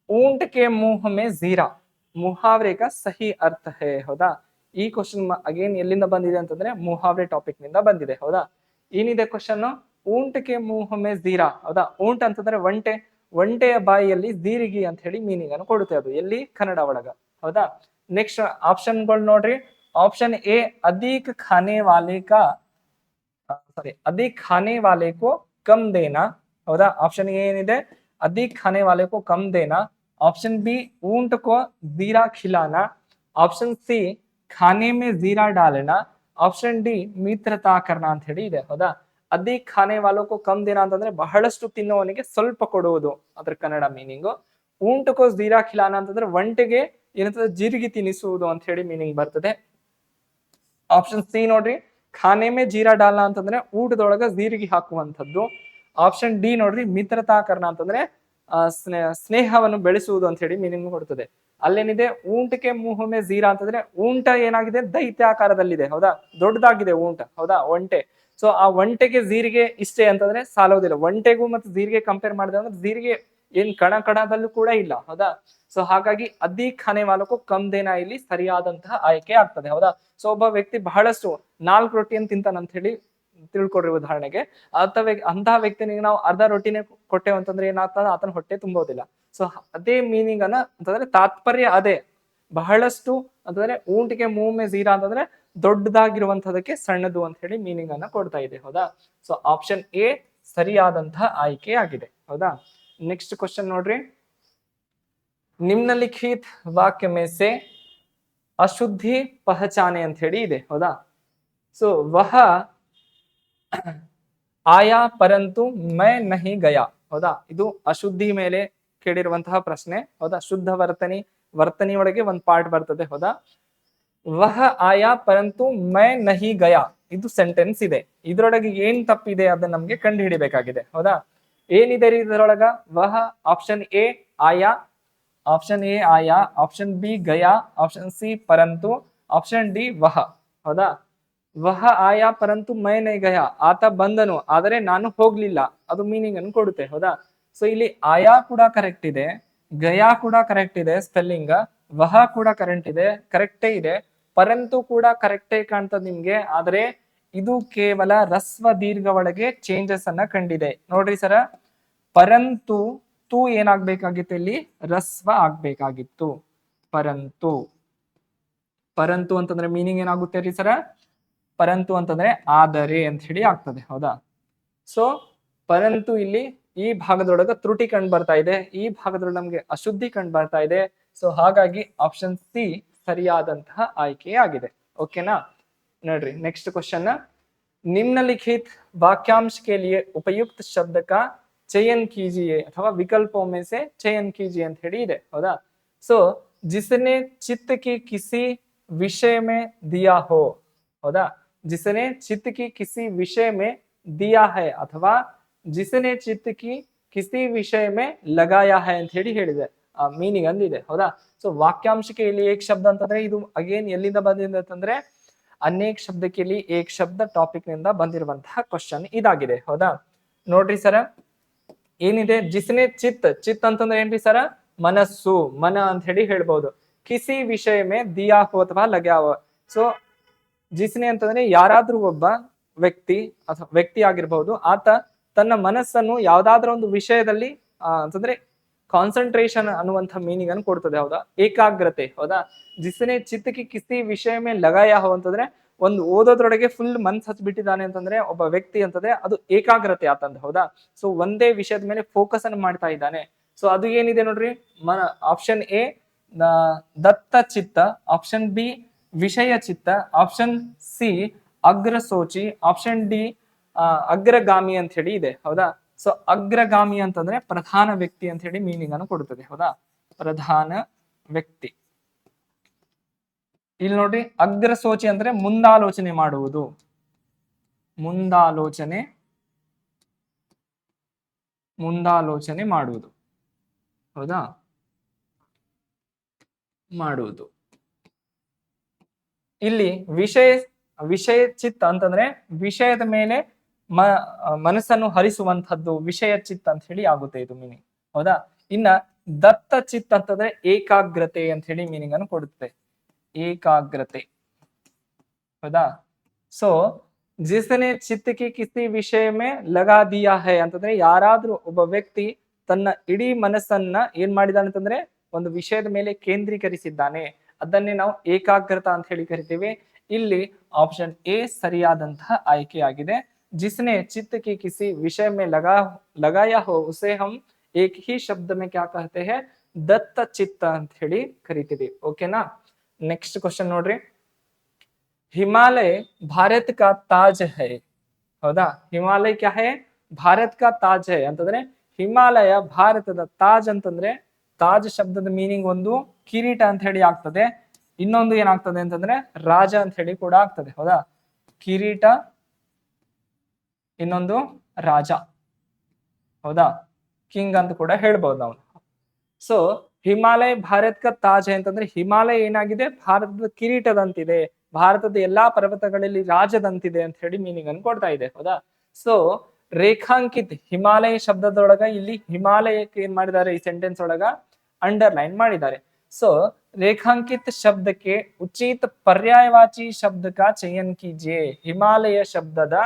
Speaker 1: ऊंट के मुंह में जीरा मुहावरे का सही अर्थ है. ಹೌದಾ? ಈ ಕ್ವಶನ್ ಅಗೇನ್ ಎಲ್ಲಿಂದ ಬಂದಿದೆ ಅಂತಂದ್ರೆ ಮುಹಾವರೆ ಟಾಪಿಕ್ ನಿಂದ ಬಂದಿದೆ. ಹೌದಾ? ಏನಿದೆ ಕ್ವಶನ್, ಊಂಟ್ ಕೆ ಮುಹ ಮೇ ಜೀರಾ. ಹೌದಾ? ಊಂಟ್ ಅಂತಂದ್ರೆ ಒಂಟೆ, ಒಂಟೆಯ ಬಾಯಿಯಲ್ಲಿ ಜೀರಿಗೆ ಅಂತ ಹೇಳಿ ಮೀನಿಂಗ್ ಅನ್ನು ಕೊಡುತ್ತೆ. ಅದು ಎಲ್ಲಿ? ಕನ್ನಡ ಒಳಗ. ಹೌದಾ? ನೆಕ್ಸ್ಟ್ ಆಪ್ಷನ್ಗಳು ನೋಡ್ರಿ. ಆಪ್ಷನ್ ಎ ಅಧಿಕ್ ಖಾನೆ ವಾಲೆ ಕಾ ಸಾರಿ ಅಧಿಕ್ ಖಾನೆ ವಾಲೆ ಕೋ ಕಮ್ ದೇನಾ. ಹೌದಾ? ಆಪ್ಷನ್ ಎ ಏನಿದೆ, अधिक खाने वाले को कम देना. ऑप्शन बी ऊंट को जीरा खिलाना. ऑप्शन सी खाने में जीरा डालना. ऑप्शन डी ಮಿತ್ರತಾ करना ಅಂತ ಹೇಳಿ ಇದೆ. ಹೌದಾ? अधिक खाने वालों को कम देना ಅಂತಂದ್ರೆ ಬಹಳಷ್ಟು ತಿನ್ನುವವನಿಗೆ ಸ್ವಲ್ಪ ಕೊಡುವುದು, ಅದ್ರ ಕನ್ನಡ ಮೀನಿಂಗ್. ऊंट को जीरा खिलाना ಅಂತಂದ್ರೆ ಒಂಟೆಗೆ ಏನಂತಂದ್ರೆ ಜೀರಿಗೆ ತಿನ್ನಿಸುವುದು ಅಂತ ಹೇಳಿ ಮೀನಿಂಗ್ ಬರ್ತದೆ. ಆಪ್ಷನ್ ಸಿ ನೋಡ್ರಿ, ಖಾನೆ ಮೇ ಜೀರಾ ಡಾಲ್ನಾ ಅಂತಂದ್ರೆ ಊಟದೊಳಗ ಜೀರಿಗೆ ಹಾಕುವಂಥದ್ದು. ಆಪ್ಷನ್ ಡಿ ನೋಡ್ರಿ, ಮಿತ್ರತಾ ಕರ್ಣ ಅಂತಂದ್ರೆ ಸ್ನೇಹವನ್ನು ಬೆಳೆಸುವುದು ಅಂತ ಹೇಳಿ ಮೀನಿಂಗ್ ಕೊಡ್ತದೆ. ಅಲ್ಲೇನಿದೆ ಊಂಟಕ್ಕೆ ಮುಹಮೆ ಜೀರಾ ಅಂತಂದ್ರೆ ಊಂಟ ಏನಾಗಿದೆ, ದೈತ್ಯಾಕಾರದಲ್ಲಿದೆ. ಹೌದಾ? ದೊಡ್ಡದಾಗಿದೆ ಊಂಟ. ಹೌದಾ? ಒಂಟೆ. ಸೊ ಆ ಒಂಟೆಗೆ ಜೀರಿಗೆ ಇಷ್ಟೇ ಅಂತಂದ್ರೆ ಸಾಲೋದಿಲ್ಲ. ಒಂಟೆಗೂ ಮತ್ತೆ ಜೀರಿಗೆ ಕಂಪೇರ್ ಮಾಡಿದ್ರೆ ಅಂದ್ರೆ ಜೀರಿಗೆ ಏನ್ ಕಣದಲ್ಲೂ ಕೂಡ ಇಲ್ಲ. ಹೌದಾ? ಸೊ ಹಾಗಾಗಿ ಅಧಿಕ್ ಖಾನೆ ವಾಲಕ್ಕೂ ಕಮ್ ದೇನಾ ಇಲ್ಲಿ ಸರಿಯಾದಂತಹ ಆಯ್ಕೆ ಆಗ್ತದೆ. ಹೌದಾ? ಸೊ ಒಬ್ಬ ವ್ಯಕ್ತಿ ಬಹಳಷ್ಟು 4 ರೊಟ್ಟಿಯನ್ನು ತಿಂತಾನಂತ ಹೇಳಿ ತಿಳ್ಕೊಡ್ರಿ ಉದಾಹರಣೆಗೆ. ಅಂತಹ ವ್ಯಕ್ತಿನಿಗೆ ನಾವು ಅರ್ಧ ರೊಟ್ಟಿನೇ ಕೊಟ್ಟೆವು ಅಂತಂದ್ರೆ ಏನಾಗ್ತದೆ, ಆತನ ಹೊಟ್ಟೆ ತುಂಬೋದಿಲ್ಲ. ಸೊ ಅದೇ ಮೀನಿಂಗ್ ಅನ್ನ ಅಂತಂದ್ರೆ ತಾತ್ಪರ್ಯ ಅದೇ, ಬಹಳಷ್ಟು ಅಂತಂದ್ರೆ ಊಂಟಿಗೆ ಮೂಮೆ ಜೀರಾ ಅಂತಂದ್ರೆ ದೊಡ್ಡದಾಗಿರುವಂತದಕ್ಕೆ ಸಣ್ಣದು ಅಂತ ಹೇಳಿ ಮೀನಿಂಗ್ ಅನ್ನ ಕೊಡ್ತಾ ಇದೆ. ಹೌದಾ? ಸೊ ಆಪ್ಷನ್ ಎ ಸರಿಯಾದಂತಹ ಆಯ್ಕೆ ಆಗಿದೆ. ಹೌದಾ? ನೆಕ್ಸ್ಟ್ ಕ್ವಶನ್ ನೋಡ್ರಿ. ನಿಮ್ನಲಿಖಿತ್ ವಾಕ್ಯ ಮೇ ಸೆ ಅಶುದ್ಧಿ ಪಹಚಾನೆ ಅಂತ ಹೇಳಿ ಇದೆ. ಹೌದಾ? ಸೊ ವಹ ಆಯಾ ಪರಂತು ಮೈ ನಹಿ ಗಯಾ. ಹೌದಾ? ಇದು ಅಶುದ್ಧಿ ಮೇಲೆ ಕೇಳಿರುವಂತಹ ಪ್ರಶ್ನೆ. ಹೌದಾ? ಶುದ್ಧ ವರ್ತನಿ ಒಳಗೆ ಒಂದ್ ಪಾರ್ಟ್ ಬರ್ತದೆ. ಹೌದಾ? ವಹ ಆಯಾ ಪರಂತು ಮೈ ನಹಿ ಗಯಾ, ಇದು ಸೆಂಟೆನ್ಸ್ ಇದೆ. ಇದ್ರೊಳಗೆ ಏನ್ ತಪ್ಪಿದೆ ಅದನ್ನ ನಮ್ಗೆ ಕಂಡು ಹಿಡಿಬೇಕಾಗಿದೆ. ಹೌದಾ? ಏನಿದೆ ಇದರೊಳಗ? ವಹ ಆಪ್ಷನ್ ಎ ಆಯಾ, ಆಪ್ಷನ್ ಎ ಆಯಾ, ಆಪ್ಷನ್ ಬಿ ಗಯಾ, ಆಪ್ಷನ್ ಸಿ ಪರಂತು, ಆಪ್ಷನ್ ಡಿ ವಹ. ಹೌದಾ? ವಹ ಆಯಾ ಪರಂತು ಮೈ ನೈ ಗಯಾ, ಆತ ಬಂದನು ಆದರೆ ನಾನು ಹೋಗ್ಲಿಲ್ಲ, ಅದು ಮೀನಿಂಗ್ ಅನ್ನು ಕೊಡುತ್ತೆ. ಹೌದಾ? ಸೊ ಇಲ್ಲಿ ಆಯಾ ಕೂಡ ಕರೆಕ್ಟ್ ಇದೆ, ಗಯಾ ಕೂಡ ಕರೆಕ್ಟ್ ಇದೆ ಸ್ಪೆಲ್ಲಿಂಗ್, ವಹ ಕೂಡ ಕರೆಕ್ಟೇ ಇದೆ, ಪರಂತು ಕೂಡ ಕರೆಕ್ಟೇ ಕಾಣ್ತದೆ ನಿಮ್ಗೆ. ಆದ್ರೆ ಇದು ಕೇವಲ ರಸ್ವ ದೀರ್ಘ ಒಳಗೆ ಚೇಂಜಸ್ ಅನ್ನ ಕಂಡಿದೆ. ನೋಡ್ರಿ ಸರ, ಪರಂತು ತೂ ಏನಾಗ್ಬೇಕಾಗಿತ್ತು, ಇಲ್ಲಿ ರಸ್ವ ಆಗ್ಬೇಕಾಗಿತ್ತು. ಪರಂತು ಪರಂತು ಅಂತಂದ್ರೆ ಮೀನಿಂಗ್ ಏನಾಗುತ್ತೆ ರೀ ಸರ? ಪರಂತು ಅಂತಂದ್ರೆ ಆದರೆ ಅಂತ ಹೇಳಿ ಆಗ್ತದೆ. ಹೌದಾ? ಸೊ ಪರಂತು ಇಲ್ಲಿ ಈ ಭಾಗದೊಳಗ ತ್ರುಟಿ ಕಂಡು ಬರ್ತಾ ಇದೆ, ಈ ಭಾಗದೊಳಗೆ ನಮ್ಗೆ ಅಶುದ್ಧಿ ಕಂಡು ಬರ್ತಾ ಇದೆ. ಸೊ ಹಾಗಾಗಿ ಆಪ್ಷನ್ ಸಿ ಸರಿಯಾದಂತಹ ಆಯ್ಕೆಯಾಗಿದೆ. ಓಕೆನಾ? ನೋಡ್ರಿ नेक्स्ट क्वेश्चन, निम्नलिखित वाक्यांश के लिए उपयुक्त शब्द का चयन कीजिए अथवा विकल्पों में से चयन कीजिए ಅಂತ ಹೇಳಿ ಇದೆ. ಹೌದಾ? ಸೊ जिसने चित्त की किसी विषय में दिया हो, ಹೌದಾ? जिसने चित्त की किसी विषय में दिया है अथवा जिसने चित्त की किसी विषय में लगाया है ಅಂತ ಹೇಳಿ ಹೇಳಿದೆ. ಮೀನಿಂಗ್ ಅಂದಿದೆ. ಹೌದಾ? ಸೊ ವಾಕ್ಯಾಂಶಕ್ಕೆ ಇಲ್ಲಿ ಏಕ್ ಶಬ್ದ ಅಂತಂದ್ರೆ ಇದು ಅಗೇನ್ ಎಲ್ಲಿಂದ ಬಂದಿದೆ ಅಂತಂದ್ರೆ ಅನೇಕ ಶಬ್ದಕ್ಕೆ ಇಲ್ಲಿ ಏಕ್ ಶಬ್ದ ಟಾಪಿಕ್ ನಿಂದ ಬಂದಿರುವಂತಹ ಕ್ವಶನ್ ಇದಾಗಿದೆ. ಹೌದಾ? ನೋಡ್ರಿ ಸರ, ಏನಿದೆ ಜಿಸ್ನೆ ಚಿತ್ ಅಂತಂದ್ರೆ ಏನ್ರಿ ಸರ? ಮನಸ್ಸು, ಮನ ಅಂತ ಹೇಳಿ ಹೇಳ್ಬಹುದು. ಕಿಸಿ ವಿಷಯ ಮೇ ದಿಯಾ ಹೋ ಅಥವಾ ಲಗ್ಯಾವ. ಸೊ ಜಿಸ್ನೆ ಅಂತಂದ್ರೆ ಯಾರಾದ್ರೂ ಒಬ್ಬ ವ್ಯಕ್ತಿ ಅಥವಾ ವ್ಯಕ್ತಿ ಆಗಿರ್ಬಹುದು, ಆತ ತನ್ನ ಮನಸ್ಸನ್ನು ಯಾವ್ದಾದ್ರ ಒಂದು ವಿಷಯದಲ್ಲಿ ಅಂತಂದ್ರೆ ಕಾನ್ಸಂಟ್ರೇಷನ್ ಅನ್ನುವಂಥ ಮೀನಿಂಗ್ ಅನ್ನು ಕೊಡ್ತದೆ. ಹೌದಾ? ಏಕಾಗ್ರತೆ. ಹೌದಾ? ಜಿಸ್ನೆ ಚಿತ್ತಕ್ಕೆ ಕಿಸಿ ವಿಷಯ ಮೇಲೆ ಲಗಾಯ ಹೋ ಅಂತಂದ್ರೆ ಒಂದು ಓದೋದ್ರೊಳಗೆ ಫುಲ್ ಮನ್ಸ್ ಹಚ್ಬಿಟ್ಟಿದ್ದಾನೆ ಅಂತಂದ್ರೆ ಒಬ್ಬ ವ್ಯಕ್ತಿ ಅಂತಂದ್ರೆ ಅದು ಏಕಾಗ್ರತೆ ಆತಂದ. ಹೌದಾ? ಸೊ ಒಂದೇ ವಿಷಯದ ಮೇಲೆ ಫೋಕಸ್ ಅನ್ನು ಮಾಡ್ತಾ ಇದ್ದಾನೆ. ಸೊ ಅದು ಏನಿದೆ ನೋಡ್ರಿ, ಆಪ್ಷನ್ ಎ ದತ್ತ ಚಿತ್ತ, ಆಪ್ಷನ್ ಬಿ ವಿಷಯ ಚಿತ್ತ, ಆಪ್ಷನ್ ಸಿ ಅಗ್ರಸೋಚಿ, ಆಪ್ಷನ್ ಡಿ ಅಗ್ರಗಾಮಿ ಅಂತ ಹೇಳಿ ಇದೆ. ಹೌದಾ? ಸೊ ಅಗ್ರಗಾಮಿ ಅಂತಂದ್ರೆ ಪ್ರಧಾನ ವ್ಯಕ್ತಿ ಅಂತ ಹೇಳಿ ಮೀನಿಂಗ್ ಅನ್ನು ಕೊಡುತ್ತದೆ. ಹೌದಾ? ಪ್ರಧಾನ ವ್ಯಕ್ತಿ. ಇಲ್ಲಿ ನೋಡ್ರಿ, ಅಗ್ರಸೋಚಿ ಅಂದ್ರೆ ಮುಂದಾಲೋಚನೆ ಮಾಡುವುದು, ಮುಂದಾಲೋಚನೆ ಮಾಡುವುದು. ಹೌದಾ? ಮಾಡುವುದು. ಇಲ್ಲಿ ವಿಷಯ ಚಿತ್ತ ಅಂತಂದ್ರೆ ವಿಷಯದ ಮೇಲೆ ಮನಸ್ಸನ್ನು ಹರಿಸುವಂತದ್ದು ವಿಷಯ ಚಿತ್ತ ಅಂತ ಹೇಳಿ ಆಗುತ್ತೆ ಇದು ಮೀನಿಂಗ್. ಹೌದಾ? ಇನ್ನ ದತ್ತ ಚಿತ್ತ ಅಂತಂದ್ರೆ ಏಕಾಗ್ರತೆ ಅಂತ ಹೇಳಿ ಮೀನಿಂಗ್ ಅನ್ನು ಕೊಡುತ್ತೆ. ಏಕಾಗ್ರತೆ. ಹೌದಾ? ಸೊ ಜಿಸನೆ ಚಿತ್ತಕ್ಕೆ ಕಿಸಿ ವಿಷಯ ಮೇ ಲಗಾ ದಿಯಾ ಹೈ ಅಂತಂದ್ರೆ ಯಾರಾದ್ರೂ ಒಬ್ಬ ವ್ಯಕ್ತಿ ತನ್ನ ಇಡೀ ಮನಸ್ಸನ್ನ ಏನ್ ಮಾಡಿದಾನೆ ಅಂತಂದ್ರೆ ಒಂದು ವಿಷಯದ ಮೇಲೆ ಕೇಂದ್ರೀಕರಿಸಿದ್ದಾನೆ, ಅದನ್ನೇ ನಾವು ಏಕಾಗ್ರತಾ ಅಂತ ಹೇಳಿ ಕರಿತೀವಿ. ಇಲ್ಲಿ ಆಪ್ಷನ್ ಎ ಸರಿಯಾದಂತಹ ಆಯ್ಕೆಯಾಗಿದೆ. जिसने चित्त की किसी विषय में लगाया हो उसे हम एक ही शब्द में क्या कहते हैं? दत्त चित्त ಅಂತ ಹೇಳಿ ಕರಿತೀವಿ. ಓಕೆನಾ? ನೆಕ್ಸ್ಟ್ ಕ್ವಶನ್ ನೋಡ್ರಿ, हिमालय भारत का ताज है. ಹೌದಾ? ಹಿಮಾಲಯ ಕ್ಯಾ ಹೈ? ಭಾರತ್ ಕಾ ತಾಜ್ ಹೈ ಅಂತಂದ್ರೆ ಹಿಮಾಲಯ ಭಾರತದ ತಾಜ್ ಅಂತಂದ್ರೆ ತಾಜ್ ಶಬ್ದದ ಮೀನಿಂಗ್ ಒಂದು ಕಿರೀಟ ಅಂತ ಹೇಳಿ ಆಗ್ತದೆ, ಇನ್ನೊಂದು ಏನಾಗ್ತದೆ ಅಂತಂದ್ರೆ ರಾಜ ಅಂತ ಹೇಳಿ ಕೂಡ ಆಗ್ತದೆ. ಹೌದಾ? ಕಿರೀಟ, ಇನ್ನೊಂದು ರಾಜ. ಹೌದಾ? ಕಿಂಗ್ ಅಂತ ಕೂಡ ಹೇಳ್ಬಹುದು ನಾವು. ಸೊ ಹಿಮಾಲಯ ಭಾರತ್ ಕಾ ತಾಜ್ ಅಂತಂದ್ರೆ ಹಿಮಾಲಯ ಏನಾಗಿದೆ? ಭಾರತದ ಕಿರೀಟದಂತಿದೆ, ಭಾರತದ ಎಲ್ಲಾ ಪರ್ವತಗಳಲ್ಲಿ ರಾಜದಂತಿದೆ ಅಂತ ಹೇಳಿ ಮೀನಿಂಗ್ ಅನ್ನು ಕೊಡ್ತಾ ಇದೆ. ಹೌದಾ? ಸೊ ರೇಖಾಂಕಿತ್ ಹಿಮಾಲಯ ಶಬ್ದದೊಳಗ ಇಲ್ಲಿ ಹಿಮಾಲಯಕ್ಕೆ ಏನ್ ಮಾಡಿದ್ದಾರೆ ಈ ಸೆಂಟೆನ್ಸ್ ಒಳಗ ಅಂಡರ್ಲೈನ್ ಮಾಡಿದ್ದಾರೆ. ಸೊ ರೇಖಾಂಕಿತ್ ಶಬ್ದಕ್ಕೆ ಉಚಿತ ಪರ್ಯಾಯವಾಚಿ ಶಬ್ದ ಕಾ ಚಯನ್ ಕೀಜಿಯೇ. ಹಿಮಾಲಯ ಶಬ್ದದ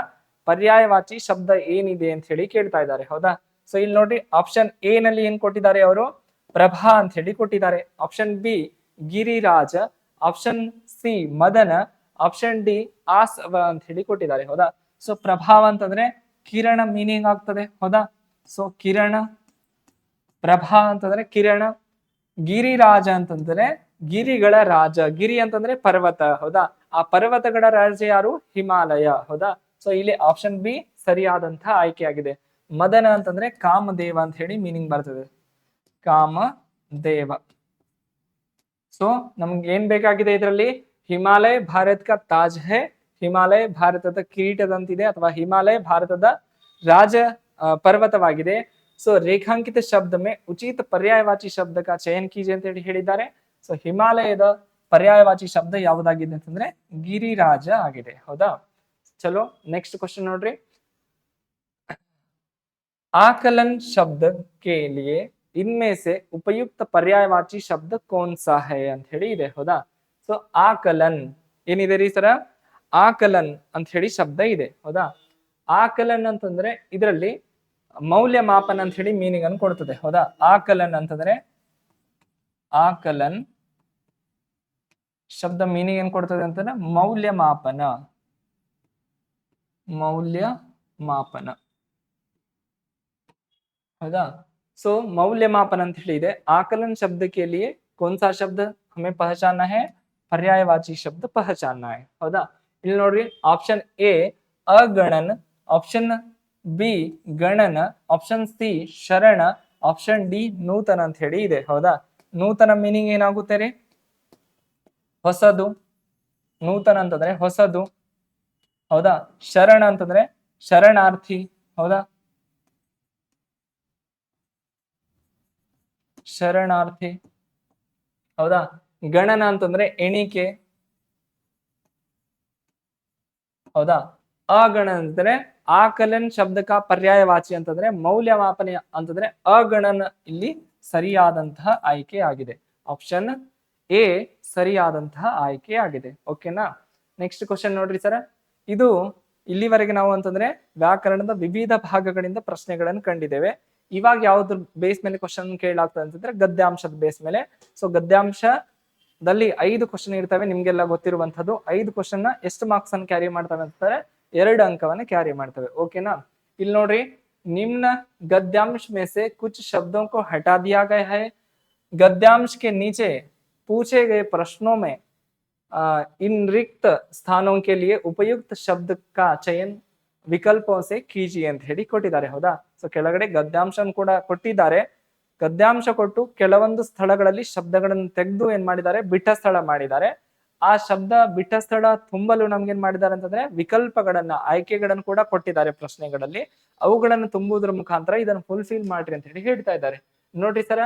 Speaker 1: ಪರ್ಯಾಯವಾಚಿ ಶಬ್ದ ಏನಿದೆ ಅಂತ ಹೇಳಿ ಕೇಳ್ತಾ ಇದ್ದಾರೆ. ಹೌದಾ? ಸೊ ಇಲ್ಲಿ ನೋಡಿ, ಆಪ್ಷನ್ ಎ ನಲ್ಲಿ ಏನ್ ಕೊಟ್ಟಿದ್ದಾರೆ ಅವರು? ಪ್ರಭಾ ಅಂತ ಹೇಳಿ ಕೊಟ್ಟಿದ್ದಾರೆ. ಆಪ್ಷನ್ ಬಿ ಗಿರಿರಾಜ, ಆಪ್ಷನ್ ಸಿ ಮದನ, ಆಪ್ಷನ್ ಡಿ ಆಸವ ಅಂತ ಹೇಳಿ ಕೊಟ್ಟಿದ್ದಾರೆ. ಹೌದಾ? ಸೊ ಪ್ರಭಾವ ಅಂತಂದ್ರೆ ಕಿರಣ ಮೀನಿಂಗ್ ಆಗ್ತದೆ. ಹೌದಾ? ಸೊ ಕಿರಣ, ಪ್ರಭಾ ಅಂತಂದ್ರೆ ಕಿರಣ, ಗಿರಿರಾಜ ಅಂತಂದ್ರೆ ಗಿರಿಗಳ ರಾಜ, ಗಿರಿ ಅಂತಂದ್ರೆ ಪರ್ವತ. ಹೌದಾ? ಆ ಪರ್ವತಗಳ ರಾಜ ಯಾರು? ಹಿಮಾಲಯ. ಹೌದಾ? ಸೊ ಇಲ್ಲಿ ಆಪ್ಷನ್ ಬಿ ಸರಿಯಾದಂತಹ ಆಯ್ಕೆಯಾಗಿದೆ. ಮದನ ಅಂತಂದ್ರೆ ಕಾಮದೇವ ಅಂತ ಹೇಳಿ ಮೀನಿಂಗ್ ಬರ್ತದೆ, ಕಾಮದೇವ. ಸೊ ನಮ್ಗೆ ಏನ್ ಬೇಕಾಗಿದೆ ಇದರಲ್ಲಿ? ಹಿಮಾಲಯ ಭಾರತ್ ಕಾ ತಾಜ್ ಹೈ, ಹಿಮಾಲಯ ಭಾರತದ ಕಿರೀಟದಂತಿದೆ ಅಥವಾ ಹಿಮಾಲಯ ಭಾರತದ ರಾಜ ಪರ್ವತವಾಗಿದೆ. ಸೊ ರೇಖಾಂಕಿತ ಶಬ್ದ ಮೇ ಉಚಿತ ಪರ್ಯಾಯವಾಚಿ ಶಬ್ದ ಕಾ ಚಯನ್ ಕೀಜಿಯೇ ಅಂತ ಹೇಳಿ ಹೇಳಿದ್ದಾರೆ. ಸೊ ಹಿಮಾಲಯದ ಪರ್ಯಾಯವಾಚಿ ಶಬ್ದ ಯಾವುದಾಗಿದೆ ಅಂತಂದ್ರೆ ಗಿರಿರಾಜ ಆಗಿದೆ. ಹೌದಾ? चलो नेक्स्ट क्वेश्चन नोड्री, आकलन शब्द के लिए इनमें से उपयुक्त पर्यायवाची शब्द कौन सा है ಅಂತ ಹೇಳಿ ಇದೆ. ಹೌದಾ? ಸೊ ಆಕಲನ್ ಏನಿದೆ ರೀ ಸರ? ಆಕಲನ್ ಅಂತ ಹೇಳಿ ಶಬ್ದ ಇದೆ. ಹೌದಾ? ಆಕಲನ್ ಅಂತಂದ್ರೆ ಇದರಲ್ಲಿ ಮೌಲ್ಯಮಾಪನ ಅಂತ ಹೇಳಿ ಮೀನಿಂಗ್ ಅನ್ನು ಕೊಡ್ತದೆ. ಹೌದಾ? ಆಕಲನ್ ಅಂತಂದ್ರೆ ಆಕಲನ್ ಶಬ್ದ ಮೀನಿಂಗ್ ಏನ್ ಕೊಡ್ತದೆ ಅಂತಂದ್ರೆ ಮೌಲ್ಯಮಾಪನ, ಮೌಲ್ಯಮಾಪನ. हौदा। सो मौल्यमापन ಅಂತ ಹೇಳಿ ಇದೆ. आकलन शब्द के लिए कौन सा शब्द हमें पहचानना है? पर्यायवाची शब्द पहचानना है. हौदा. ಇಲ್ಲಿ ನೋಡ್ರಿ ಆಪ್ಷನ್ ಎ ಅಗಣನ, ಆಪ್ಷನ್ ಬಿ ಗಣನ, ಆಪ್ಷನ್ ಸಿ ಶರಣ, ಆಪ್ಷನ್ ಡಿ ನೂತನ ಅಂತ ಹೇಳಿ ಇದೆ. ಹೌದಾ. ನೂತನ ಮೀನಿಂಗ್ ಏನಾಗುತ್ತೆ ರೀ? ಹೊಸದು. ನೂತನ ಅಂತಂದ್ರೆ ಹೊಸದು. ಹೌದಾ. ಶರಣ ಅಂತಂದ್ರೆ ಶರಣಾರ್ಥಿ. ಹೌದಾ. ಶರಣಾರ್ಥಿ. ಹೌದಾ. ಗಣನ ಅಂತಂದ್ರೆ ಎಣಿಕೆ. ಹೌದಾ. ಅಗಣ ಅಂತಂದ್ರೆ ಆಕಲನ್ ಶಬ್ದಕ ಪರ್ಯಾಯವಾಚಿ ಅಂತಂದ್ರೆ ಮೌಲ್ಯಮಾಪನ ಅಂತಂದ್ರೆ ಅಗಣನ ಇಲ್ಲಿ ಸರಿಯಾದಂತಹ ಆಯ್ಕೆ ಆಗಿದೆ. ಆಪ್ಷನ್ ಎ ಸರಿಯಾದಂತಹ ಆಯ್ಕೆ ಆಗಿದೆ. ಓಕೆನಾ. ನೆಕ್ಸ್ಟ್ ಕ್ವಶನ್ ನೋಡ್ರಿ ಸರ್. ಇದು ಇಲ್ಲಿವರೆಗೆ ನಾವು ಅಂತಂದ್ರೆ ವ್ಯಾಕರಣದ ವಿವಿಧ ಭಾಗಗಳಿಂದ ಪ್ರಶ್ನೆಗಳನ್ನು ಕಂಡಿದ್ದೇವೆ. ಇವಾಗ ಯಾವ್ದ್ರ ಬೇಸ್ ಮೇಲೆ ಕ್ವಶನ್ ಕೇಳಲಾಗ್ತದೆ ಅಂತಂದ್ರೆ ಗದ್ಯಾಂಶದ ಬೇಸ್ ಮೇಲೆ. ಸೊ ಗದ್ಯಾಂಶದಲ್ಲಿ 5 ಕ್ವಶನ್ ಇರ್ತವೆ, ನಿಮ್ಗೆಲ್ಲ ಗೊತ್ತಿರುವಂತದ್ದು. 5 ಕ್ವಶನ್ ಎಷ್ಟು ಮಾರ್ಕ್ಸ್ ಅನ್ನು ಕ್ಯಾರಿ ಮಾಡ್ತವೆ ಅಂತಂದ್ರೆ 2 अंकವನ್ನು ಕ್ಯಾರಿ ಮಾಡ್ತವೆ. ಓಕೆನಾ. ಇಲ್ಲಿ ನೋಡ್ರಿ, निम्न गद्यांश में से कुछ शब्दों को हटा दिया गया है. गद्यांश के नीचे पूछे गए प्रश्नों में इन रिक्त स्थानों के लिए उपयुक्त शब्द का चयन ವಿಕಲ್ಪೋ ಸೆ ಕೀಜಿಯೆ ಅಂತ ಹೇಳಿ ಕೊಟ್ಟಿದ್ದಾರೆ. ಹೌದಾ. ಸೊ ಕೆಳಗಡೆ ಗದ್ಯಾಂಶ ಕೂಡ ಕೊಟ್ಟಿದ್ದಾರೆ. ಗದ್ಯಾಂಶ ಕೊಟ್ಟು ಕೆಲವೊಂದು ಸ್ಥಳಗಳಲ್ಲಿ ಶಬ್ದಗಳನ್ನು ತೆಗೆದು ಏನ್ ಮಾಡಿದ್ದಾರೆ, ಬಿಟ್ಟ ಸ್ಥಳ ಮಾಡಿದ್ದಾರೆ. ಆ ಶಬ್ದ ಬಿಟ್ಟ ಸ್ಥಳ ತುಂಬಲು ನಮ್ಗೆ ಏನ್ ಮಾಡಿದ್ದಾರೆ ಅಂತಂದ್ರೆ ವಿಕಲ್ಪಗಳನ್ನ, ಆಯ್ಕೆಗಳನ್ನು ಕೂಡ ಕೊಟ್ಟಿದ್ದಾರೆ ಪ್ರಶ್ನೆಗಳಲ್ಲಿ. ಅವುಗಳನ್ನು ತುಂಬುವುದರ ಮುಖಾಂತರ ಇದನ್ನು ಫುಲ್ಫಿಲ್ ಮಾಡ್ರಿ ಅಂತ ಹೇಳಿ ಹೇಳ್ತಾ ಇದ್ದಾರೆ. ನೋಡ್ರಿ ಸರ,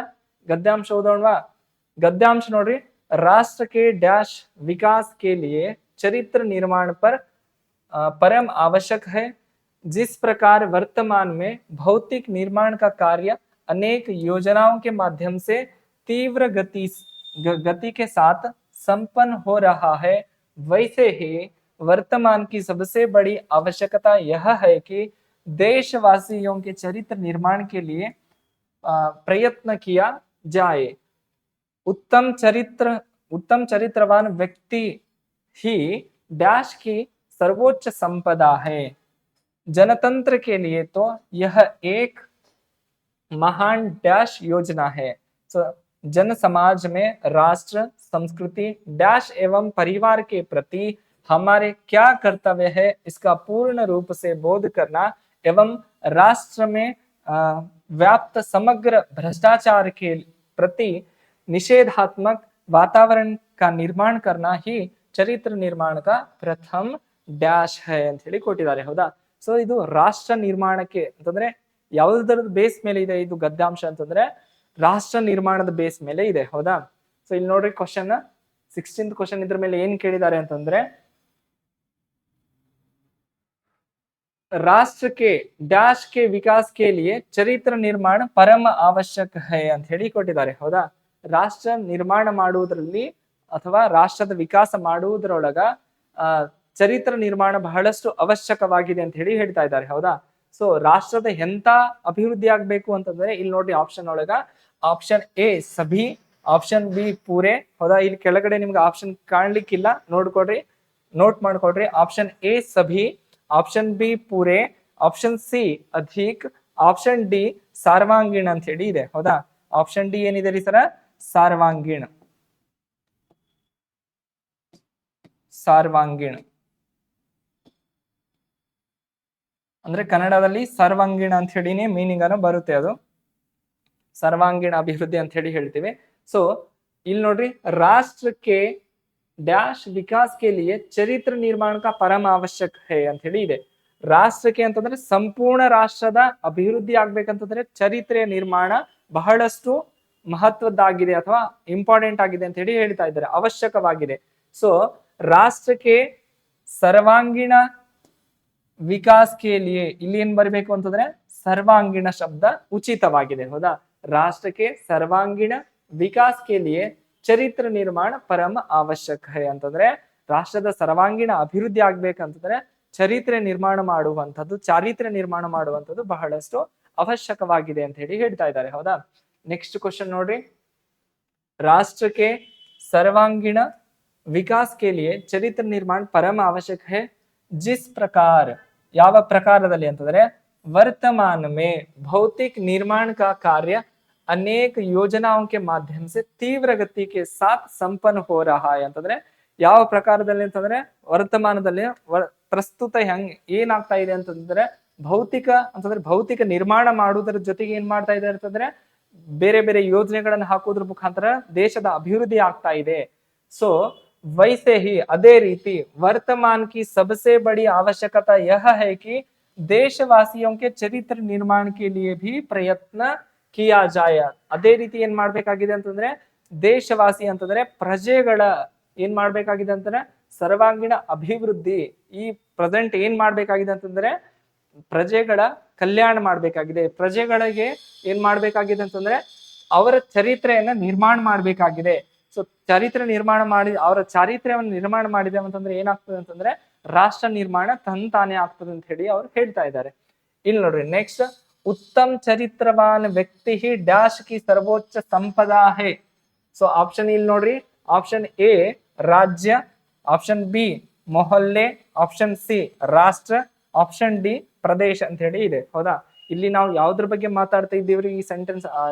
Speaker 1: ಗದ್ಯಾಂಶ ಓದೋಣವಾ. गद्यांश नोड्री, राष्ट्र के डैश विकास के लिए चरित्र निर्माण पर परम आवश्यक है. जिस प्रकार वर्तमान में भौतिक निर्माण का कार्य अनेक योजनाओं के माध्यम से तीव्र गति के साथ संपन्न हो रहा है, वैसे ही वर्तमान की सबसे बड़ी आवश्यकता यह है कि देशवासियों के चरित्र निर्माण के लिए प्रयत्न किया जाए. उत्तम चरित्रवान व्यक्ति ही डैश की सर्वोच्च संपदा है. जनतंत्र के लिए तो यह एक महान डैश योजना है. सो जन समाज में राष्ट्र, संस्कृति, डैश एवं परिवार के प्रति हमारे क्या कर्तव्य है, इसका पूर्ण रूप से बोध करना एवं राष्ट्र में व्याप्त समग्र भ्रष्टाचार के प्रति निषेधात्मक वातावरण का निर्माण करना ही चरित्र निर्माण का प्रथम डैश है ಅಂತ ಹೇಳಿ ಕೊಟ್ಟಿದ್ದಾರೆ. ಹೌದಾ. ಸೊ ಇದು ರಾಷ್ಟ್ರ ನಿರ್ಮಾಣಕ್ಕೆ ಅಂತಂದ್ರೆ ಯಾವುದರ ಬೇಸ್ ಮೇಲೆ ಇದೆ ಇದು ಗದ್ಯಾಂಶ ಅಂತಂದ್ರೆ ರಾಷ್ಟ್ರ ನಿರ್ಮಾಣದ ಬೇಸ್ ಮೇಲೆ ಇದೆ. ಹೌದಾ. ಸೊ ಇಲ್ಲಿ ನೋಡ್ರಿ ಕ್ವಶನ್ 16th ಕ್ವಶನ್ ಇದ್ರ ಮೇಲೆ ಏನ್ ಕೇಳಿದ್ದಾರೆ ಅಂತಂದ್ರೆ राष्ट्र के डैश के विकास के लिए चरित्र निर्माण परम आवश्यक है ಅಂತ ಹೇಳಿ ಕೊಟ್ಟಿದ್ದಾರೆ. ಹೌದಾ. ರಾಷ್ಟ್ರ ನಿರ್ಮಾಣ ಮಾಡುವುದರಲ್ಲಿ ಅಥವಾ ರಾಷ್ಟ್ರದ ವಿಕಾಸ ಮಾಡುವುದರೊಳಗ ಚರಿತ್ರ ನಿರ್ಮಾಣ ಬಹಳಷ್ಟು ಅವಶ್ಯಕವಾಗಿದೆ ಅಂತ ಹೇಳಿ ಹೇಳ್ತಾ ಇದ್ದಾರೆ. ಹೌದಾ. ಸೊ ರಾಷ್ಟ್ರದ ಎಂತ ಅಭಿವೃದ್ಧಿ ಆಗ್ಬೇಕು ಅಂತಂದ್ರೆ ಇಲ್ಲಿ ನೋಡಿ ಆಪ್ಷನ್ ಒಳಗ ಆಪ್ಷನ್ ಎ ಸಭಿ, ಆಪ್ಷನ್ ಬಿ ಪೂರೆ. ಹೌದಾ. ಇಲ್ಲಿ ಕೆಳಗಡೆ ನಿಮ್ಗೆ ಆಪ್ಷನ್ ಕಾಣ್ಲಿಕ್ಕಿಲ್ಲ, ನೋಡ್ಕೊಡ್ರಿ, ನೋಟ್ ಮಾಡ್ಕೊಡ್ರಿ. ಆಪ್ಷನ್ ಎ ಸಭಿ, ಆಪ್ಷನ್ ಬಿ ಪೂರೆ, ಆಪ್ಷನ್ ಸಿ ಅಧಿಕ್, ಆಪ್ಷನ್ ಡಿ ಸಾರ್ವಾಂಗೀಣ ಅಂತ ಹೇಳಿ ಇದೆ. ಹೌದಾ. ಆಪ್ಷನ್ ಡಿ ಏನಿದೆ ರೀ ಸರ? ಸಾರ್ವಾಂಗೀಣ. ಸಾರ್ವಾಂಗೀಣ ಅಂದ್ರೆ ಕನ್ನಡದಲ್ಲಿ ಸರ್ವಾಂಗೀಣ ಅಂತ ಹೇಳಿನೇ ಮೀನಿಂಗ್ ಅನ್ನು ಬರುತ್ತೆ. ಅದು ಸರ್ವಾಂಗೀಣ ಅಭಿವೃದ್ಧಿ ಅಂತ ಹೇಳಿ ಹೇಳ್ತೀವಿ. ಸೊ ಇಲ್ಲಿ ನೋಡ್ರಿ, ರಾಷ್ಟ್ರಕ್ಕೆ डैश विकास के लिए चरित्र निर्माण का परम आवश्यक है ಅಂತ ಹೇಳಿ ಇದೆ. ರಾಷ್ಟ್ರಕ್ಕೆ ಅಂತಂದ್ರೆ ಸಂಪೂರ್ಣ ರಾಷ್ಟ್ರದ ಅಭಿವೃದ್ಧಿ ಆಗ್ಬೇಕಂತಂದ್ರೆ ಚರಿತ್ರೆಯ ನಿರ್ಮಾಣ ಬಹಳಷ್ಟು ಮಹತ್ವದ್ದಾಗಿದೆ ಅಥವಾ ಇಂಪಾರ್ಟೆಂಟ್ ಆಗಿದೆ ಅಂತ ಹೇಳಿ ಹೇಳ್ತಾ ಇದ್ದಾರೆ, ಅವಶ್ಯಕವಾಗಿದೆ. ಸೊ ರಾಷ್ಟ್ರಕ್ಕೆ ಸರ್ವಾಂಗೀಣ ವಿಕಾಸ್ ಕೆ ಲಿಯೆ ಇಲ್ಲಿ ಏನ್ ಬರಬೇಕು ಅಂತಂದ್ರೆ ಸರ್ವಾಂಗೀಣ ಶಬ್ದ ಉಚಿತವಾಗಿದೆ. ಹೌದಾ. ರಾಷ್ಟ್ರಕ್ಕೆ ಸರ್ವಾಂಗೀಣ ವಿಕಾಸ್ ಕೆ ಲಿಯೆ ಚರಿತ್ರ ನಿರ್ಮಾಣ ಪರಮ ಅವಶ್ಯಕ ಹೈ ಅಂತಂದ್ರೆ ರಾಷ್ಟ್ರದ ಸರ್ವಾಂಗೀಣ ಅಭಿವೃದ್ಧಿ ಆಗ್ಬೇಕಂತಂದ್ರೆ ಚಾರಿತ್ರ್ಯ ನಿರ್ಮಾಣ ಮಾಡುವಂಥದ್ದು ಬಹಳಷ್ಟು ಅವಶ್ಯಕವಾಗಿದೆ ಅಂತ ಹೇಳಿ ಹೇಳ್ತಾ ಇದ್ದಾರೆ. ಹೌದಾ. ನೆಕ್ಸ್ಟ್ ಕ್ವಶನ್ ನೋಡ್ರಿ, ರಾಷ್ಟ್ರಕ್ಕೆ ಸರ್ವಾಂಗೀಣ ವಿಕಾಸ್ ಕೆ ಲಿಯೆ ಚರಿತ್ರ ನಿರ್ಮಾಣ ಪರಮ ಅವಶ್ಯಕ ಹೈ ಜಿಸ್ ಪ್ರಕಾರ, ಯಾವ ಪ್ರಕಾರದಲ್ಲಿ ಅಂತಂದ್ರೆ वर्तमान में भौतिक निर्माण का कार्य अनेक योजनाओं के माध्यम से तीव्र गति के साथ संपन्न हो रहा है ಅಂತಂದ್ರೆ ಯಾವ ಪ್ರಕಾರದಲ್ಲಿ ಅಂತಂದ್ರೆ ವರ್ತಮಾನದಲ್ಲಿ ಪ್ರಸ್ತುತ ಹೆಂಗ್ ಏನಾಗ್ತಾ ಇದೆ ಅಂತಂದ್ರೆ ಭೌತಿಕ ನಿರ್ಮಾಣ ಮಾಡುವುದರ ಜೊತೆಗೆ ಏನ್ ಮಾಡ್ತಾ ಇದೆ ಅಂತಂದ್ರೆ ಬೇರೆ ಬೇರೆ ಯೋಜನೆಗಳನ್ನು ಹಾಕೋದ್ರ ಮುಖಾಂತರ ದೇಶದ ಅಭಿವೃದ್ಧಿ ಆಗ್ತಾ ಇದೆ. सो वैसे ही अदे रीति वर्तमान की सबसे बड़ी आवश्यकता यह है कि देशवासियों के चरित्र निर्माण के लिए भी प्रयत्न किया जाए. ಅದೇ ರೀತಿ ಏನ್ ಮಾಡ್ಬೇಕಾಗಿದೆ ಅಂತಂದ್ರೆ ದೇಶವಾಸಿ ಅಂತಂದ್ರೆ ಪ್ರಜೆಗಳ ಏನ್ ಮಾಡ್ಬೇಕಾಗಿದೆ ಅಂತಂದ್ರೆ ಸರ್ವಾಂಗೀಣ ಅಭಿವೃದ್ಧಿ. ಈ ಪ್ರೆಸೆಂಟ್ ಏನ್ ಮಾಡ್ಬೇಕಾಗಿದೆ ಅಂತಂದ್ರೆ ಪ್ರಜೆಗಳ ಕಲ್ಯಾಣ ಮಾಡ್ಬೇಕಾಗಿದೆ. ಪ್ರಜೆಗಳಿಗೆ ಏನ್ ಮಾಡ್ಬೇಕಾಗಿದೆ ಅಂತಂದ್ರೆ ಅವರ ಚರಿತ್ರೆಯನ್ನ ನಿರ್ಮಾಣ ಮಾಡ್ಬೇಕಾಗಿದೆ. ಸೊ ಚರಿತ್ರೆ ನಿರ್ಮಾಣ ಮಾಡಿ ಅವರ ಚಾರಿತ್ರ್ಯವನ್ನು ನಿರ್ಮಾಣ ಮಾಡಿದೆ ಅಂತಂದ್ರೆ ಏನಾಗ್ತದೆ ಅಂತಂದ್ರೆ ರಾಷ್ಟ್ರ ನಿರ್ಮಾಣ ತಂತಾನೆ ಆಗ್ತದೆ ಅಂತ ಹೇಳಿ ಅವ್ರು ಹೇಳ್ತಾ ಇದ್ದಾರೆ. ಇಲ್ಲಿ ನೋಡ್ರಿ ನೆಕ್ಸ್ಟ್, उत्तम चरित्रवान व्यक्ति ही डैश की सर्वोच्च संपदा है. सो ऑप्शन ಇಲ್ಲಿ ನೋಡ್ರಿ, ಆಪ್ಷನ್ ಎ ರಾಜ್ಯ, ಆಪ್ಷನ್ ಬಿ ಮೊಹಲ್ಲೆ, ಆಪ್ಷನ್ ಸಿ ರಾಷ್ಟ್ರ, ಆಪ್ಷನ್ ಡಿ ಪ್ರದೇಶ ಅಂತ ಹೇಳಿ ಇದೆ. ಹೌದಾ, ಇಲ್ಲಿ ನಾವು ಯಾವ್ದ್ರ ಬಗ್ಗೆ ಮಾತಾಡ್ತಾ ಇದ್ದೀವ್ರಿ ಈ ಸೆಂಟೆನ್ಸ್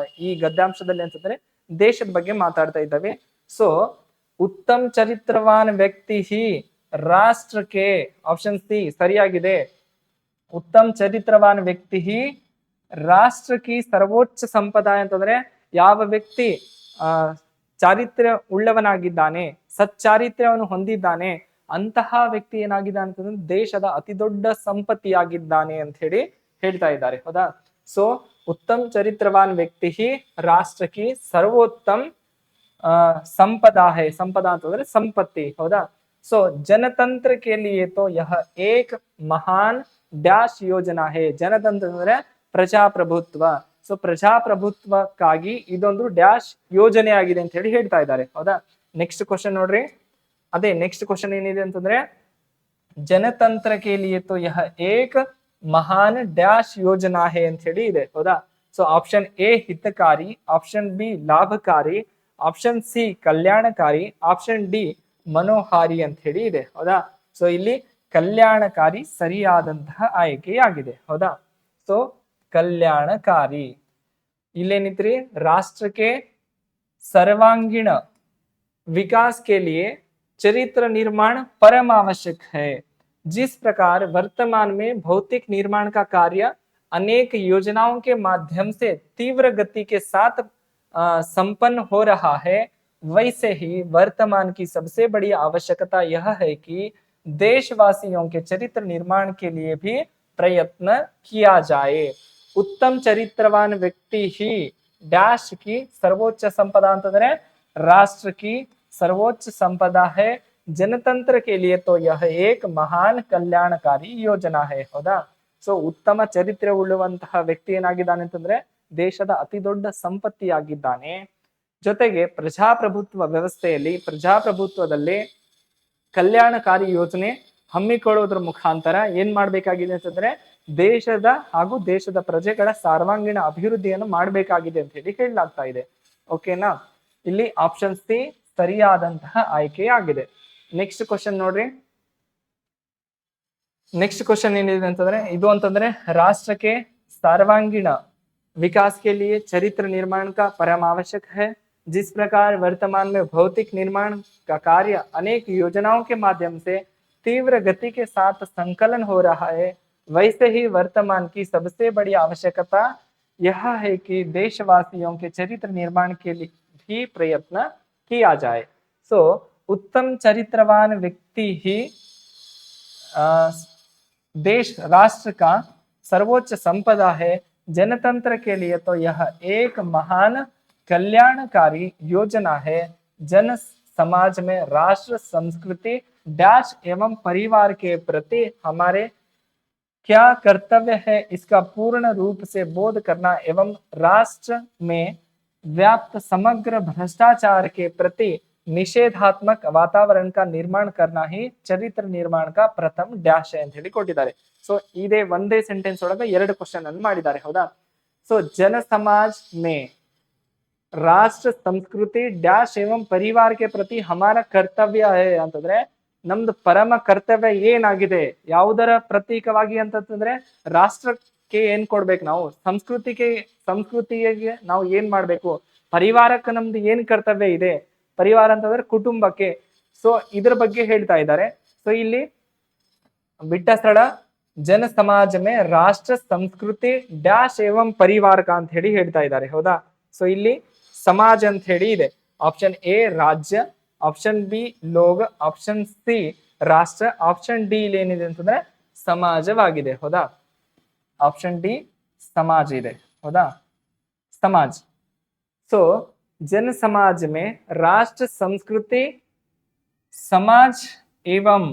Speaker 1: ಈ ಗದ್ಯಾಂಶದಲ್ಲಿ ಅಂತಂದ್ರೆ ದೇಶದ ಬಗ್ಗೆ ಮಾತಾಡ್ತಾ ಇದ್ದಾವೆ. ಸೊ ಉತ್ತಮ ಚರಿತ್ರವಾನ್ ವ್ಯಕ್ತಿ ಹಿ ರಾಷ್ಟ್ರಕ್ಕೆ ಆಪ್ಷನ್ ಸಿ ಸರಿಯಾಗಿದೆ. ಉತ್ತಮ ಚರಿತ್ರವಾನ್ ವ್ಯಕ್ತಿ ಹಿ ರಾಷ್ಟ್ರಕ್ಕೆ ಸರ್ವೋಚ್ಚ ಸಂಪದ ಅಂತಂದ್ರೆ ಯಾವ ವ್ಯಕ್ತಿ ಚಾರಿತ್ರ್ಯ ಉಳ್ಳವನಾಗಿದ್ದಾನೆ, ಸಚ್ಚಾರಿತ್ರ್ಯವನ್ನು ಹೊಂದಿದ್ದಾನೆ, ಅಂತಹ ವ್ಯಕ್ತಿ ಏನಾಗಿದ್ದಾನೆ ಅಂತಂದ್ರೆ ದೇಶದ ಅತಿ ದೊಡ್ಡ ಸಂಪತ್ತಿಯಾಗಿದ್ದಾನೆ ಅಂತ ಹೇಳಿ ಹೇಳ್ತಾ ಇದ್ದಾರೆ. ಹೌದಾ, ಸೊ ಉತ್ತಮ ಚರಿತ್ರವಾನ್ ವ್ಯಕ್ತಿ ಹಿ ರಾಷ್ಟ್ರಕ್ಕೆ ಸರ್ವೋತ್ತಮ ಸಂಪदा है. ಸಂಪದ ಅಂತಂದ್ರೆ ಸಂಪತ್ತಿ. ಹೌದಾ, ಸೊ ಜನತಂತ್ರ के लिए तो यह एक महान डैश योजना है. ಜನತಂತ್ರ ಅಂದ್ರೆ ಪ್ರಜಾಪ್ರಭುತ್ವ. ಸೊ ಪ್ರಜಾಪ್ರಭುತ್ವಕ್ಕಾಗಿ ಇದೊಂದು ಡ್ಯಾಶ್ ಯೋಜನೆ ಆಗಿದೆ ಅಂತ ಹೇಳಿ ಹೇಳ್ತಾ ಇದ್ದಾರೆ. ಹೌದಾ, ನೆಕ್ಸ್ಟ್ ಕ್ವಶನ್ ನೋಡ್ರಿ. ಅದೇ ನೆಕ್ಸ್ಟ್ ಕ್ವಶನ್ ಏನಿದೆ ಅಂತಂದ್ರೆ ಜನತಂತ್ರ के लिए तो यह एक महान डैश योजना है ಅಂತ ಹೇಳಿ ಇದೆ. ಹೌದಾ, ಸೊ ಆಪ್ಷನ್ ಎ ಹಿತಕಾರಿ, ಆಪ್ಷನ್ ಬಿ ಲಾಭಕಾರಿ, ಆಪ್ಷನ್ ಸಿ ಕಲ್ಯಾಣಕಾರಿ, ಆಪ್ಷನ್ ಡಿ ಮನೋಹಾರಿ ಅಂತ ಹೇಳಿ ಇದೆ. ಹೌದಾ, ಸೊ ಇಲ್ಲಿ ಕಲ್ಯಾಣಕಾರಿ ಸರಿಯಾದಂತಹ ಆಯ್ಕೆಯಾಗಿದೆ. ಹೌದಾ, ಸೊ कल्याणकारी. इलेनित्री राष्ट्र के सर्वांगीण विकास के लिए चरित्र निर्माण परम आवश्यक है. जिस प्रकार वर्तमान में भौतिक निर्माण का कार्य अनेक योजनाओं के माध्यम से तीव्र गति के साथ संपन्न हो रहा है, वैसे ही वर्तमान की सबसे बड़ी आवश्यकता यह है कि देशवासियों के चरित्र निर्माण के लिए भी प्रयत्न किया जाए. उत्तम चरित्रवान व्यक्ति ही डैश की सर्वोच्च संपदा ಅಂತಂದ್ರೆ राष्ट्र की सर्वोच्च संपदा है. जनतंत्र के लिए तो यह एक महान कल्याणकारी योजना है. ಹೌದಾ, ಸೊ ಉತ್ತಮ ಚರಿತ್ರೆ ಉಳ್ಳುವಂತಹ ವ್ಯಕ್ತಿ ಏನಾಗಿದ್ದಾನೆ ಅಂತಂದ್ರೆ ದೇಶದ ಅತಿ ದೊಡ್ಡ ಸಂಪತ್ತಿಯಾಗಿದ್ದಾನೆ. ಜೊತೆಗೆ ಪ್ರಜಾಪ್ರಭುತ್ವ ವ್ಯವಸ್ಥೆಯಲ್ಲಿ ಪ್ರಜಾಪ್ರಭುತ್ವದಲ್ಲಿ ಕಲ್ಯಾಣಕಾರಿ ಯೋಜನೆ ಹಮ್ಮಿಕೊಳ್ಳುವುದರ ಮುಖಾಂತರ ಏನ್ ಮಾಡ್ಬೇಕಾಗಿದೆ ಅಂತಂದ್ರೆ ದೇಶದ ಹಾಗೂ ದೇಶದ ಪ್ರಜೆಗಳ ಸರ್ವಾಂಗೀಣ ಅಭಿವೃದ್ಧಿಯನ್ನು ಮಾಡಬೇಕಾಗಿದೆ ಅಂತ ಹೇಳಿ ಹೇಳಲಾಗ್ತಾ ಇದೆ. ಓಕೆನಾ, ಇಲ್ಲಿ ಆಪ್ಷನ್ ಸಿ ಸರಿಯಾದಂತಹ ಆಯ್ಕೆಯಾಗಿದೆ. ನೆಕ್ಸ್ಟ್ ಕ್ವಶನ್ ನೋಡ್ರಿ. नेक्स्ट क्वेश्चन ಏನಿದೆ ಅಂತಂದ್ರೆ ಇದು ಅಂತಂದ್ರೆ राष्ट्र के सर्वांगीण विकास के लिए चरित्र निर्माण का परम आवश्यक है. जिस प्रकार वर्तमान में भौतिक निर्माण का कार्य अनेक योजनाओं के माध्यम से तीव्र गति के साथ संकलन हो रहा है, वैसे ही वर्तमान की सबसे बड़ी आवश्यकता यह है कि देशवासियों के चरित्र निर्माण के लिए भी प्रयत्न किया जाए. सो उत्तम चरित्रवान व्यक्ति ही देश राष्ट्र का सर्वोच्च संपदा है. जनतंत्र के लिए तो यह एक महान कल्याणकारी योजना है. जन समाज में राष्ट्र संस्कृति डैश एवं परिवार के प्रति हमारे क्या कर्तव्य है, इसका पूर्ण रूप से बोध करना एवं राष्ट्र में व्याप्त समग्र भ्रष्टाचार के प्रति निषेधात्मक वातावरण का निर्माण करना ही चरित्र निर्माण का प्रथम डैश है ಅಂತ ಹೇಳಿ ಕೊಟ್ಟಿದ್ದಾರೆ. ಸೊ ಇದೇ ಒಂದೇ ಸೆಂಟೆನ್ಸ್ ಒಳಗೆ ಎರಡು ಕ್ವಶನ್ ಅನ್ನು ಮಾಡಿದ್ದಾರೆ. ಹೌದಾ, ಸೊ जन समाज में राष्ट्र संस्कृति डैश एवं परिवार के प्रति हमारा कर्तव्य है ಅಂತಂದ್ರೆ ನಮ್ದು ಪರಮ ಕರ್ತವ್ಯ ಏನಾಗಿದೆ, ಯಾವುದರ ಪ್ರತೀಕವಾಗಿ ಅಂತಂದ್ರೆ ರಾಷ್ಟ್ರ ಪರಿವಾರಕ್ಕೆ ಏನ್ ಕೊಡ್ಬೇಕು ನಾವು, ಸಂಸ್ಕೃತಿಗೆ ನಾವು ಏನ್ ಮಾಡ್ಬೇಕು, ಪರಿವಾರಕ್ಕೆ ನಮ್ದು ಏನ್ ಕರ್ತವ್ಯ ಇದೆ, ಪರಿವಾರ ಅಂತಂದ್ರೆ ಕುಟುಂಬಕ್ಕೆ. ಸೊ ಇದ್ರ ಬಗ್ಗೆ ಹೇಳ್ತಾ ಇದ್ದಾರೆ. ಸೊ ಇಲ್ಲಿ ಬಿಟ್ಟ ಸ್ಥಳ ಜನ ಸಮಾಜ ಮೇ ರಾಷ್ಟ್ರ ಸಂಸ್ಕೃತಿ ಡ್ಯಾಶ್ ಏವಂ ಪರಿವಾರ का ಅಂತ ಹೇಳಿ ಹೇಳ್ತಾ ಇದ್ದಾರೆ. ಹೌದಾ? ಸೊ ಇಲ್ಲಿ ಸಮಾಜ ಅಂತ ಹೇಳಿ ಇದೆ. ಆಪ್ಷನ್ ಎ ರಾಜ್ಯ, ಆಪ್ಷನ್ ಬಿ ಲೋಗ, ಆಪ್ಷನ್ ಸಿ ರಾಷ್ಟ್ರ, ಆಪ್ಷನ್ ಡಿ ಇಲ್ಲಿ ಏನಿದೆ ಅಂತಂದ್ರೆ ಸಮಾಜವಾಗಿದೆ. ಹೌದಾ? ಆಪ್ಷನ್ ಡಿ ಸಮಾಜ ಇದೆ. ಹೌದಾ? ಸಮಾಜ್. ಸೊ जन समाज में राष्ट्र संस्कृति समाज एवं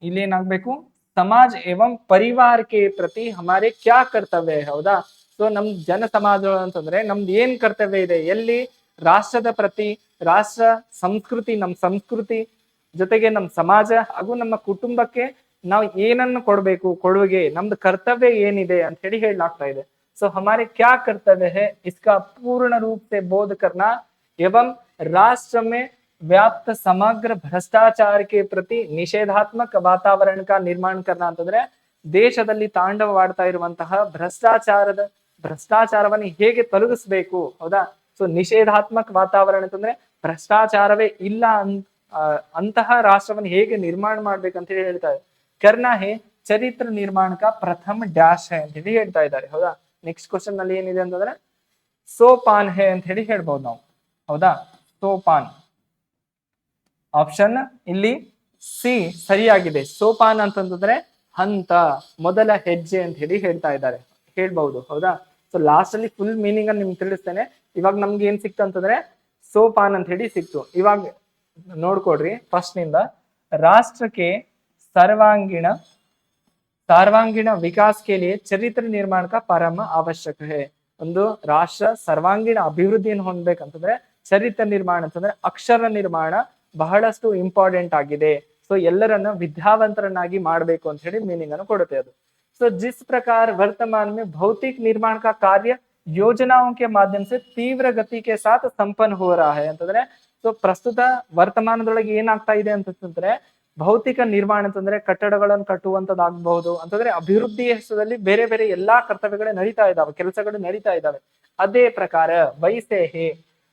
Speaker 1: ಇಲ್ಲಿ ಏನಾಗಬೇಕು, ಸಮಾಜ एवं ಪರಿವಾರ के ಪ್ರತಿ हमारे क्या ಕರ್ತವ್ಯ है. ಹೌದಾ? ಸೊ ನಮ್ ಜನ ಸಮಾಜ ಅಂತಂದ್ರೆ ನಮ್ದು ಏನ್ ಕರ್ತವ್ಯ ಇದೆ, ಎಲ್ಲಿ ರಾಷ್ಟ್ರದ ಪ್ರತಿ, ರಾಷ್ಟ್ರ ಸಂಸ್ಕೃತಿ, ನಮ್ ಸಂಸ್ಕೃತಿ ಜೊತೆಗೆ ನಮ್ ಸಮಾಜ ಹಾಗೂ ನಮ್ಮ ಕುಟುಂಬಕ್ಕೆ ನಾವು ಏನನ್ನು ಕೊಡ್ಬೇಕು, ಕೊಡುಗೆ, ನಮ್ದು ಕರ್ತವ್ಯ ಏನಿದೆ ಅಂತ ಹೇಳಿ ಹೇಳಲಾಗ್ತಾ ಇದೆ. ಸೊ हमारे क्या कर्तव्य है इसका पूर्ण रूप से बोध करना एवं राष्ट्र में व्याप्त समग्र भ्रष्टाचार के प्रति निषेधात्मक वातावरण का निर्माण करना ಅಂತಂದ್ರೆ ದೇಶದಲ್ಲಿ ತಾಂಡವವಾಡ್ತಾ ಇರುವಂತಹ ಭ್ರಷ್ಟಾಚಾರವನ್ನು ಹೇಗೆ ತೊಲಗಿಸಬೇಕು. ಹೌದಾ? ಸೊ ನಿಷೇಧಾತ್ಮಕ ವಾತಾವರಣ ಅಂತಂದ್ರೆ ಭ್ರಷ್ಟಾಚಾರವೇ ಇಲ್ಲ ಅಂತಹ ರಾಷ್ಟ್ರವನ್ನು ಹೇಗೆ ನಿರ್ಮಾಣ ಮಾಡ್ಬೇಕಂತ ಹೇಳಿ ಹೇಳ್ತಾ ಇದೆ. ಕರ್ನಾ ಹೇ ಚರಿತ್ರ ನಿರ್ಮಾಣ ಕಾ ಪ್ರಥಮ ಡ್ಯಾಶ್ ಹೇ ಅಂತ ಹೇಳಿ ಹೇಳ್ತಾ ಇದ್ದಾರೆ. ಹೌದಾ? ನೆಕ್ಸ್ಟ್ ಕ್ವಶನ್ ನಲ್ಲಿ ಏನಿದೆ ಅಂತಂದ್ರೆ ಸೋಪಾನ್ ಹೇ ಅಂತ ಹೇಳಿ ಹೇಳ್ಬಹುದು ನಾವು. ಹೌದಾ? ಸೋಪಾನ್. ಆಪ್ಷನ್ ಇಲ್ಲಿ ಸಿ ಸರಿಯಾಗಿದೆ. ಸೋಪಾನ್ ಅಂತಂದ್ರೆ ಹಂತ, ಮೊದಲ ಹೆಜ್ಜೆ ಅಂತ ಹೇಳಿ ಹೇಳ್ತಾ ಇದ್ದಾರೆ, ಹೇಳ್ಬಹುದು. ಹೌದಾ? ಸೊ ಲಾಸ್ಟ್ ಅಲ್ಲಿ ಫುಲ್ ಮೀನಿಂಗ್ ಅನ್ನು ನಿಮ್ಗೆ ತಿಳಿಸ್ತೇನೆ. ಇವಾಗ ನಮ್ಗೆ ಏನ್ ಸಿಕ್ತು ಅಂತಂದ್ರೆ ಸೋಪಾನ್ ಅಂತ ಹೇಳಿ ಸಿಕ್ತು. ಇವಾಗ ನೋಡ್ಕೊಡ್ರಿ ಫಸ್ಟ್ ನಿಂದ. ರಾಷ್ಟ್ರಕ್ಕೆ सर्वांगीण विकास के लिए चरित्र निर्माण का परम आवश्यक है. ಒಂದು ರಾಷ್ಟ್ರ ಸರ್ವಾಂಗೀಣ ಅಭಿವೃದ್ಧಿಯನ್ನು ಹೊಂದಬೇಕಂತಂದ್ರೆ ಚರಿತ್ರ ನಿರ್ಮಾಣ ಅಂತಂದ್ರೆ ಅಕ್ಷರ ನಿರ್ಮಾಣ ಬಹಳಷ್ಟು ಇಂಪಾರ್ಟೆಂಟ್ ಆಗಿದೆ. ಸೊ ಎಲ್ಲರನ್ನ ವಿದ್ಯಾವಂತರನ್ನಾಗಿ ಮಾಡಬೇಕು ಅಂತ ಹೇಳಿ ಮೀನಿಂಗ್ ಅನ್ನು ಕೊಡುತ್ತೆ ಅದು. ಸೊ जिस प्रकार वर्तमान में भौतिक निर्माण का कार्य योजनाओं के माध्यम से तीव्र गति के साथ संपन्न हो रहा है ಅಂತಂದ್ರೆ ಸೊ ಪ್ರಸ್ತುತ ವರ್ತಮಾನದೊಳಗೆ ಏನಾಗ್ತಾ ಇದೆ ಅಂತಂದ್ರೆ ಭೌತಿಕ ನಿರ್ಮಾಣ ಅಂತಂದ್ರೆ ಕಟ್ಟಡಗಳನ್ನು ಕಟ್ಟುವಂತದ್ದಾಗಬಹುದು, ಅಂತಂದ್ರೆ ಅಭಿವೃದ್ಧಿ ಹೆಸರಲ್ಲಿ ಬೇರೆ ಬೇರೆ ಎಲ್ಲಾ ಕರ್ತವ್ಯಗಳು ನಡೀತಾ ಇದಾವೆ, ಕೆಲಸಗಳು ನಡೀತಾ ಇದಾವೆ. ಅದೇ ಪ್ರಕಾರ वैसे ही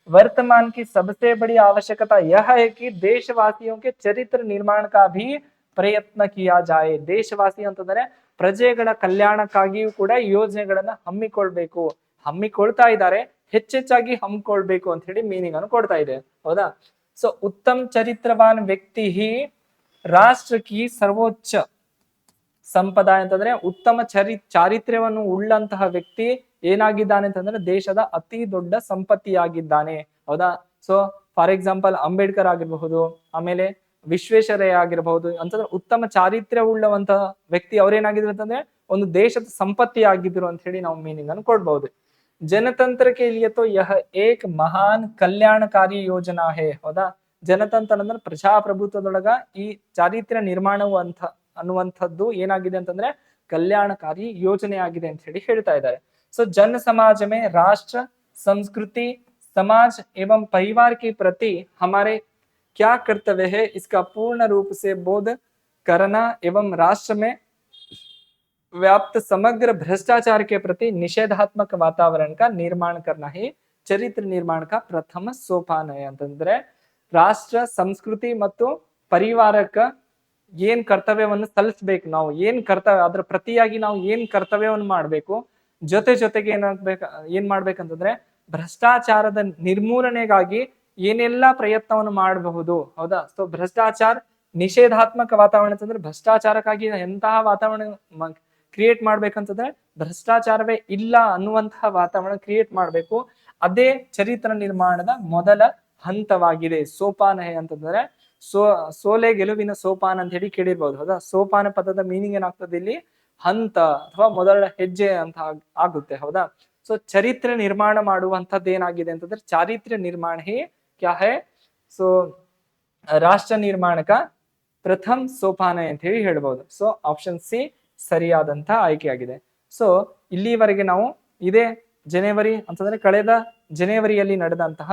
Speaker 1: वर्तमान की सबसे बड़ी आवश्यकता यह है कि देशवासियों के चरित्र निर्माण का भी ಪ್ರಯತ್ನ किया जाए. ದೇಶವಾಸಿ ಅಂತಂದ್ರೆ ಪ್ರಜೆಗಳ ಕಲ್ಯಾಣಕ್ಕಾಗಿಯೂ ಕೂಡ ಯೋಜನೆಗಳನ್ನ ಹಮ್ಮಿಕೊಳ್ತಾ ಇದ್ದಾರೆ, ಹೆಚ್ಚೆಚ್ಚಾಗಿ ಹಮ್ಮಿಕೊಳ್ಬೇಕು ಅಂತ ಹೇಳಿ ಮೀನಿಂಗ್ ಅನ್ನು ಕೊಡ್ತಾ ಇದೆ. ಹೌದಾ? ಸೊ ಉತ್ತಮ ಚರಿತ್ರವಾನ್ ವ್ಯಕ್ತಿ ಹಿ ರಾಷ್ಟ್ರ ಕಿ ಸರ್ವೋಚ್ಚ ಸಂಪದ ಅಂತಂದ್ರೆ ಉತ್ತಮ ಚಾರಿತ್ರ್ಯವನ್ನು ಉಳ್ಳಂತಹ ವ್ಯಕ್ತಿ ಏನಾಗಿದ್ದಾನೆ ಅಂತಂದ್ರೆ ದೇಶದ ಅತಿ ದೊಡ್ಡ ಸಂಪತ್ತಿಯಾಗಿದ್ದಾನೆ. ಹೌದಾ? ಸೊ ಫಾರ್ ಎಕ್ಸಾಂಪಲ್ ಅಂಬೇಡ್ಕರ್ ಆಗಿರಬಹುದು, ಆಮೇಲೆ ವಿಶ್ವೇಶ್ವರಯ್ಯ ಆಗಿರಬಹುದು, ಅಂತಂದ್ರೆ ಉತ್ತಮ ಚಾರಿತ್ರ್ಯ ಉಳ್ಳವಂತಹ ವ್ಯಕ್ತಿ ಅವ್ರೇನಾಗಿದ್ರು ಅಂತಂದ್ರೆ ಒಂದು ದೇಶದ ಸಂಪತ್ತಿ ಆಗಿದ್ರು ಅಂತ ಹೇಳಿ ನಾವು ಮೀನಿಂಗ್ ಅನ್ನು ಕೊಡ್ಬಹುದು. ಜನತಂತ್ರ ಕೆ ಲಿಯೆ ತೋ ಯಹ ಏಕ್ ಮಹಾನ್ ಕಲ್ಯಾಣಕಾರಿ ಯೋಜನಾ ಹೇ. ಹೌದಾ? ಜನತಂತ್ರ ಅಂದ್ರೆ ಪ್ರಜಾಪ್ರಭುತ್ವದೊಳಗ ಈ ಚಾರಿತ್ರ್ಯ ನಿರ್ಮಾಣವು ಅನ್ನುವಂಥದ್ದು ಏನಾಗಿದೆ ಅಂತಂದ್ರೆ ಕಲ್ಯಾಣಕಾರಿ ಯೋಜನೆ ಆಗಿದೆ ಅಂತ ಹೇಳಿ ಹೇಳ್ತಾ ಇದ್ದಾರೆ. ಸೊ ಜನ ಸಮಾಜ ಮೇ ರಾಷ್ಟ್ರ ಸಂಸ್ಕೃತಿ समाज एवं परिवार के प्रति हमारे क्या कर्तव्य है इसका पूर्ण रूप से बोध करना एवं राष्ट्र में व्याप्त समग्र भ्रष्टाचार के प्रति निषेधात्मक वातावरण का निर्माण करना ही चरित्र निर्माण का प्रथम सोपान है ಅಂತಂದ್ರೆ ರಾಷ್ಟ್ರ ಸಂಸ್ಕೃತಿ ಮತ್ತು ಪರಿವಾರಕ್ಕೆ ಏನ್ ಕರ್ತವ್ಯವನ್ನು ಸಲ್ಲಿಸಬೇಕು, ನಾವು ಏನ್ ಕರ್ತವ್ಯ ಅದ್ರ ಪ್ರತಿಯಾಗಿ ನಾವು ಏನ್ ಕರ್ತವ್ಯವನ್ನು ಮಾಡ್ಬೇಕು, ಜೊತೆಗೆ ಏನ್ ಮಾಡ್ಬೇಕಂತಂದ್ರೆ ಭ್ರಷ್ಟಾಚಾರದ ನಿರ್ಮೂಲನೆಗಾಗಿ ಏನೆಲ್ಲಾ ಪ್ರಯತ್ನವನ್ನು ಮಾಡಬಹುದು. ಹೌದಾ? ಸೊ ಭ್ರಷ್ಟಾಚಾರ ನಿಷೇಧಾತ್ಮಕ ವಾತಾವರಣ ಅಂತಂದ್ರೆ ಭ್ರಷ್ಟಾಚಾರಕ್ಕಾಗಿ ಎಂತಹ ವಾತಾವರಣ ಕ್ರಿಯೇಟ್ ಮಾಡ್ಬೇಕಂತಂದ್ರೆ ಭ್ರಷ್ಟಾಚಾರವೇ ಇಲ್ಲ ಅನ್ನುವಂತಹ ವಾತಾವರಣ ಕ್ರಿಯೇಟ್ ಮಾಡ್ಬೇಕು. ಅದೇ ಚರಿತ್ರ ನಿರ್ಮಾಣದ ಮೊದಲ ಹಂತವಾಗಿದೆ. ಸೋಪಾನ ಅಂತಂದ್ರೆ ಸೋಲೆ ಗೆಲುವಿನ ಸೋಪಾನ ಅಂತ ಹೇಳಿ ಕೇಳಿರ್ಬೋದು. ಹೌದಾ? ಸೋಪಾನ ಪದದ ಮೀನಿಂಗ್ ಏನಾಗ್ತದೆ ಇಲ್ಲಿ ಹಂತ ಅಥವಾ ಮೊದಲ ಹೆಜ್ಜೆ ಅಂತ ಆಗುತ್ತೆ. ಹೌದಾ? ಸೊ ಚರಿತ್ರ ನಿರ್ಮಾಣ ಮಾಡುವಂತದ್ದು ಏನಾಗಿದೆ ಅಂತಂದ್ರೆ ಚಾರಿತ್ರ್ಯ ನಿರ್ಮಾಣ ಹೇ ಕ್ಯಾ ಹೇ. ಸೊ ರಾಷ್ಟ್ರ ನಿರ್ಮಾಣಕ ಪ್ರಥಮ ಸೋಪಾನ ಅಂತ ಹೇಳಿ ಹೇಳ್ಬಹುದು. ಸೊ ಆಪ್ಷನ್ ಸಿ ಸರಿಯಾದಂತ ಆಯ್ಕೆಯಾಗಿದೆ. ಸೊ ಇಲ್ಲಿವರೆಗೆ ನಾವು ಇದೇ ಜನವರಿ ಅಂತಂದ್ರೆ ಕಳೆದ ಜನವರಿಯಲ್ಲಿ ನಡೆದಂತಹ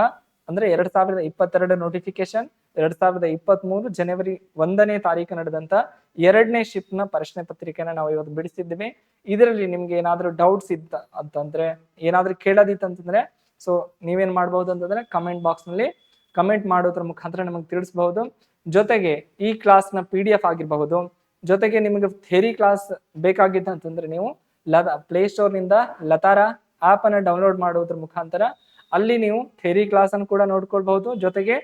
Speaker 1: ಅಂದ್ರೆ 2022 ನೋಟಿಫಿಕೇಶನ್ 2023 ಜನವರಿ 1ನೇ ತಾರೀಕು ನಡೆದಂತ 2ನೇ ಶಿಫ್ಟ್ ನ ಪ್ರಶ್ನೆ ಪತ್ರಿಕೆನ ನಾವು ಇವತ್ತು ಬಿಡಿಸಿದ್ವಿ. ಇದರಲ್ಲಿ ನಿಮ್ಗೆ ಏನಾದ್ರೂ ಡೌಟ್ಸ್ ಇತ್ತ ಅಂತಂದ್ರೆ, ಏನಾದ್ರೂ ಕೇಳೋದಿತ್ತಂತಂದ್ರೆ ಸೊ ನೀವೇನ್ ಮಾಡ್ಬಹುದು ಅಂತಂದ್ರೆ ಕಮೆಂಟ್ ಬಾಕ್ಸ್ ನಲ್ಲಿ ಕಮೆಂಟ್ ಮಾಡೋದ್ರ ಮುಖಾಂತರ ನಮಗೆ ತಿಳಿಸಬಹುದು. ಜೊತೆಗೆ ಈ ಕ್ಲಾಸ್ ನ PDF ಆಗಿರಬಹುದು, ಜೊತೆಗೆ ನಿಮಗೆ ಥಿಯರಿ ಕ್ಲಾಸ್ ಬೇಕಾಗಿತ್ತಂತಂದ್ರೆ ನೀವು ಪ್ಲೇಸ್ಟೋರ್ ನಿಂದ ಲತಾರಾ ಆಪ್ ಅನ್ನ ಡೌನ್ಲೋಡ್ ಮಾಡೋದ್ರ ಮುಖಾಂತರ ಅಲ್ಲಿ ನೀವು ಥಿಯರಿ ಕ್ಲಾಸ್ ಅನ್ನು ಕೂಡ ನೋಡ್ಕೊಳ್ಬಹುದು. ಜೊತೆಗೆ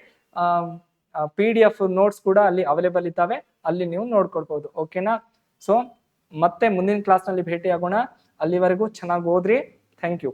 Speaker 1: PDF ನೋಟ್ಸ್ ಕೂಡ ಅಲ್ಲಿ ಅವೈಲೇಬಲ್ ಇದ್ದಾವೆ, ಅಲ್ಲಿ ನೀವು ನೋಡ್ಕೊಳ್ಬಹುದು. ಓಕೆನಾ? ಸೊ ಮತ್ತೆ ಮುಂದಿನ ಕ್ಲಾಸ್ ನಲ್ಲಿ ಭೇಟಿ ಆಗೋಣ. ಅಲ್ಲಿವರೆಗೂ ಚೆನ್ನಾಗಿ ಓದ್ರಿ. Thank you.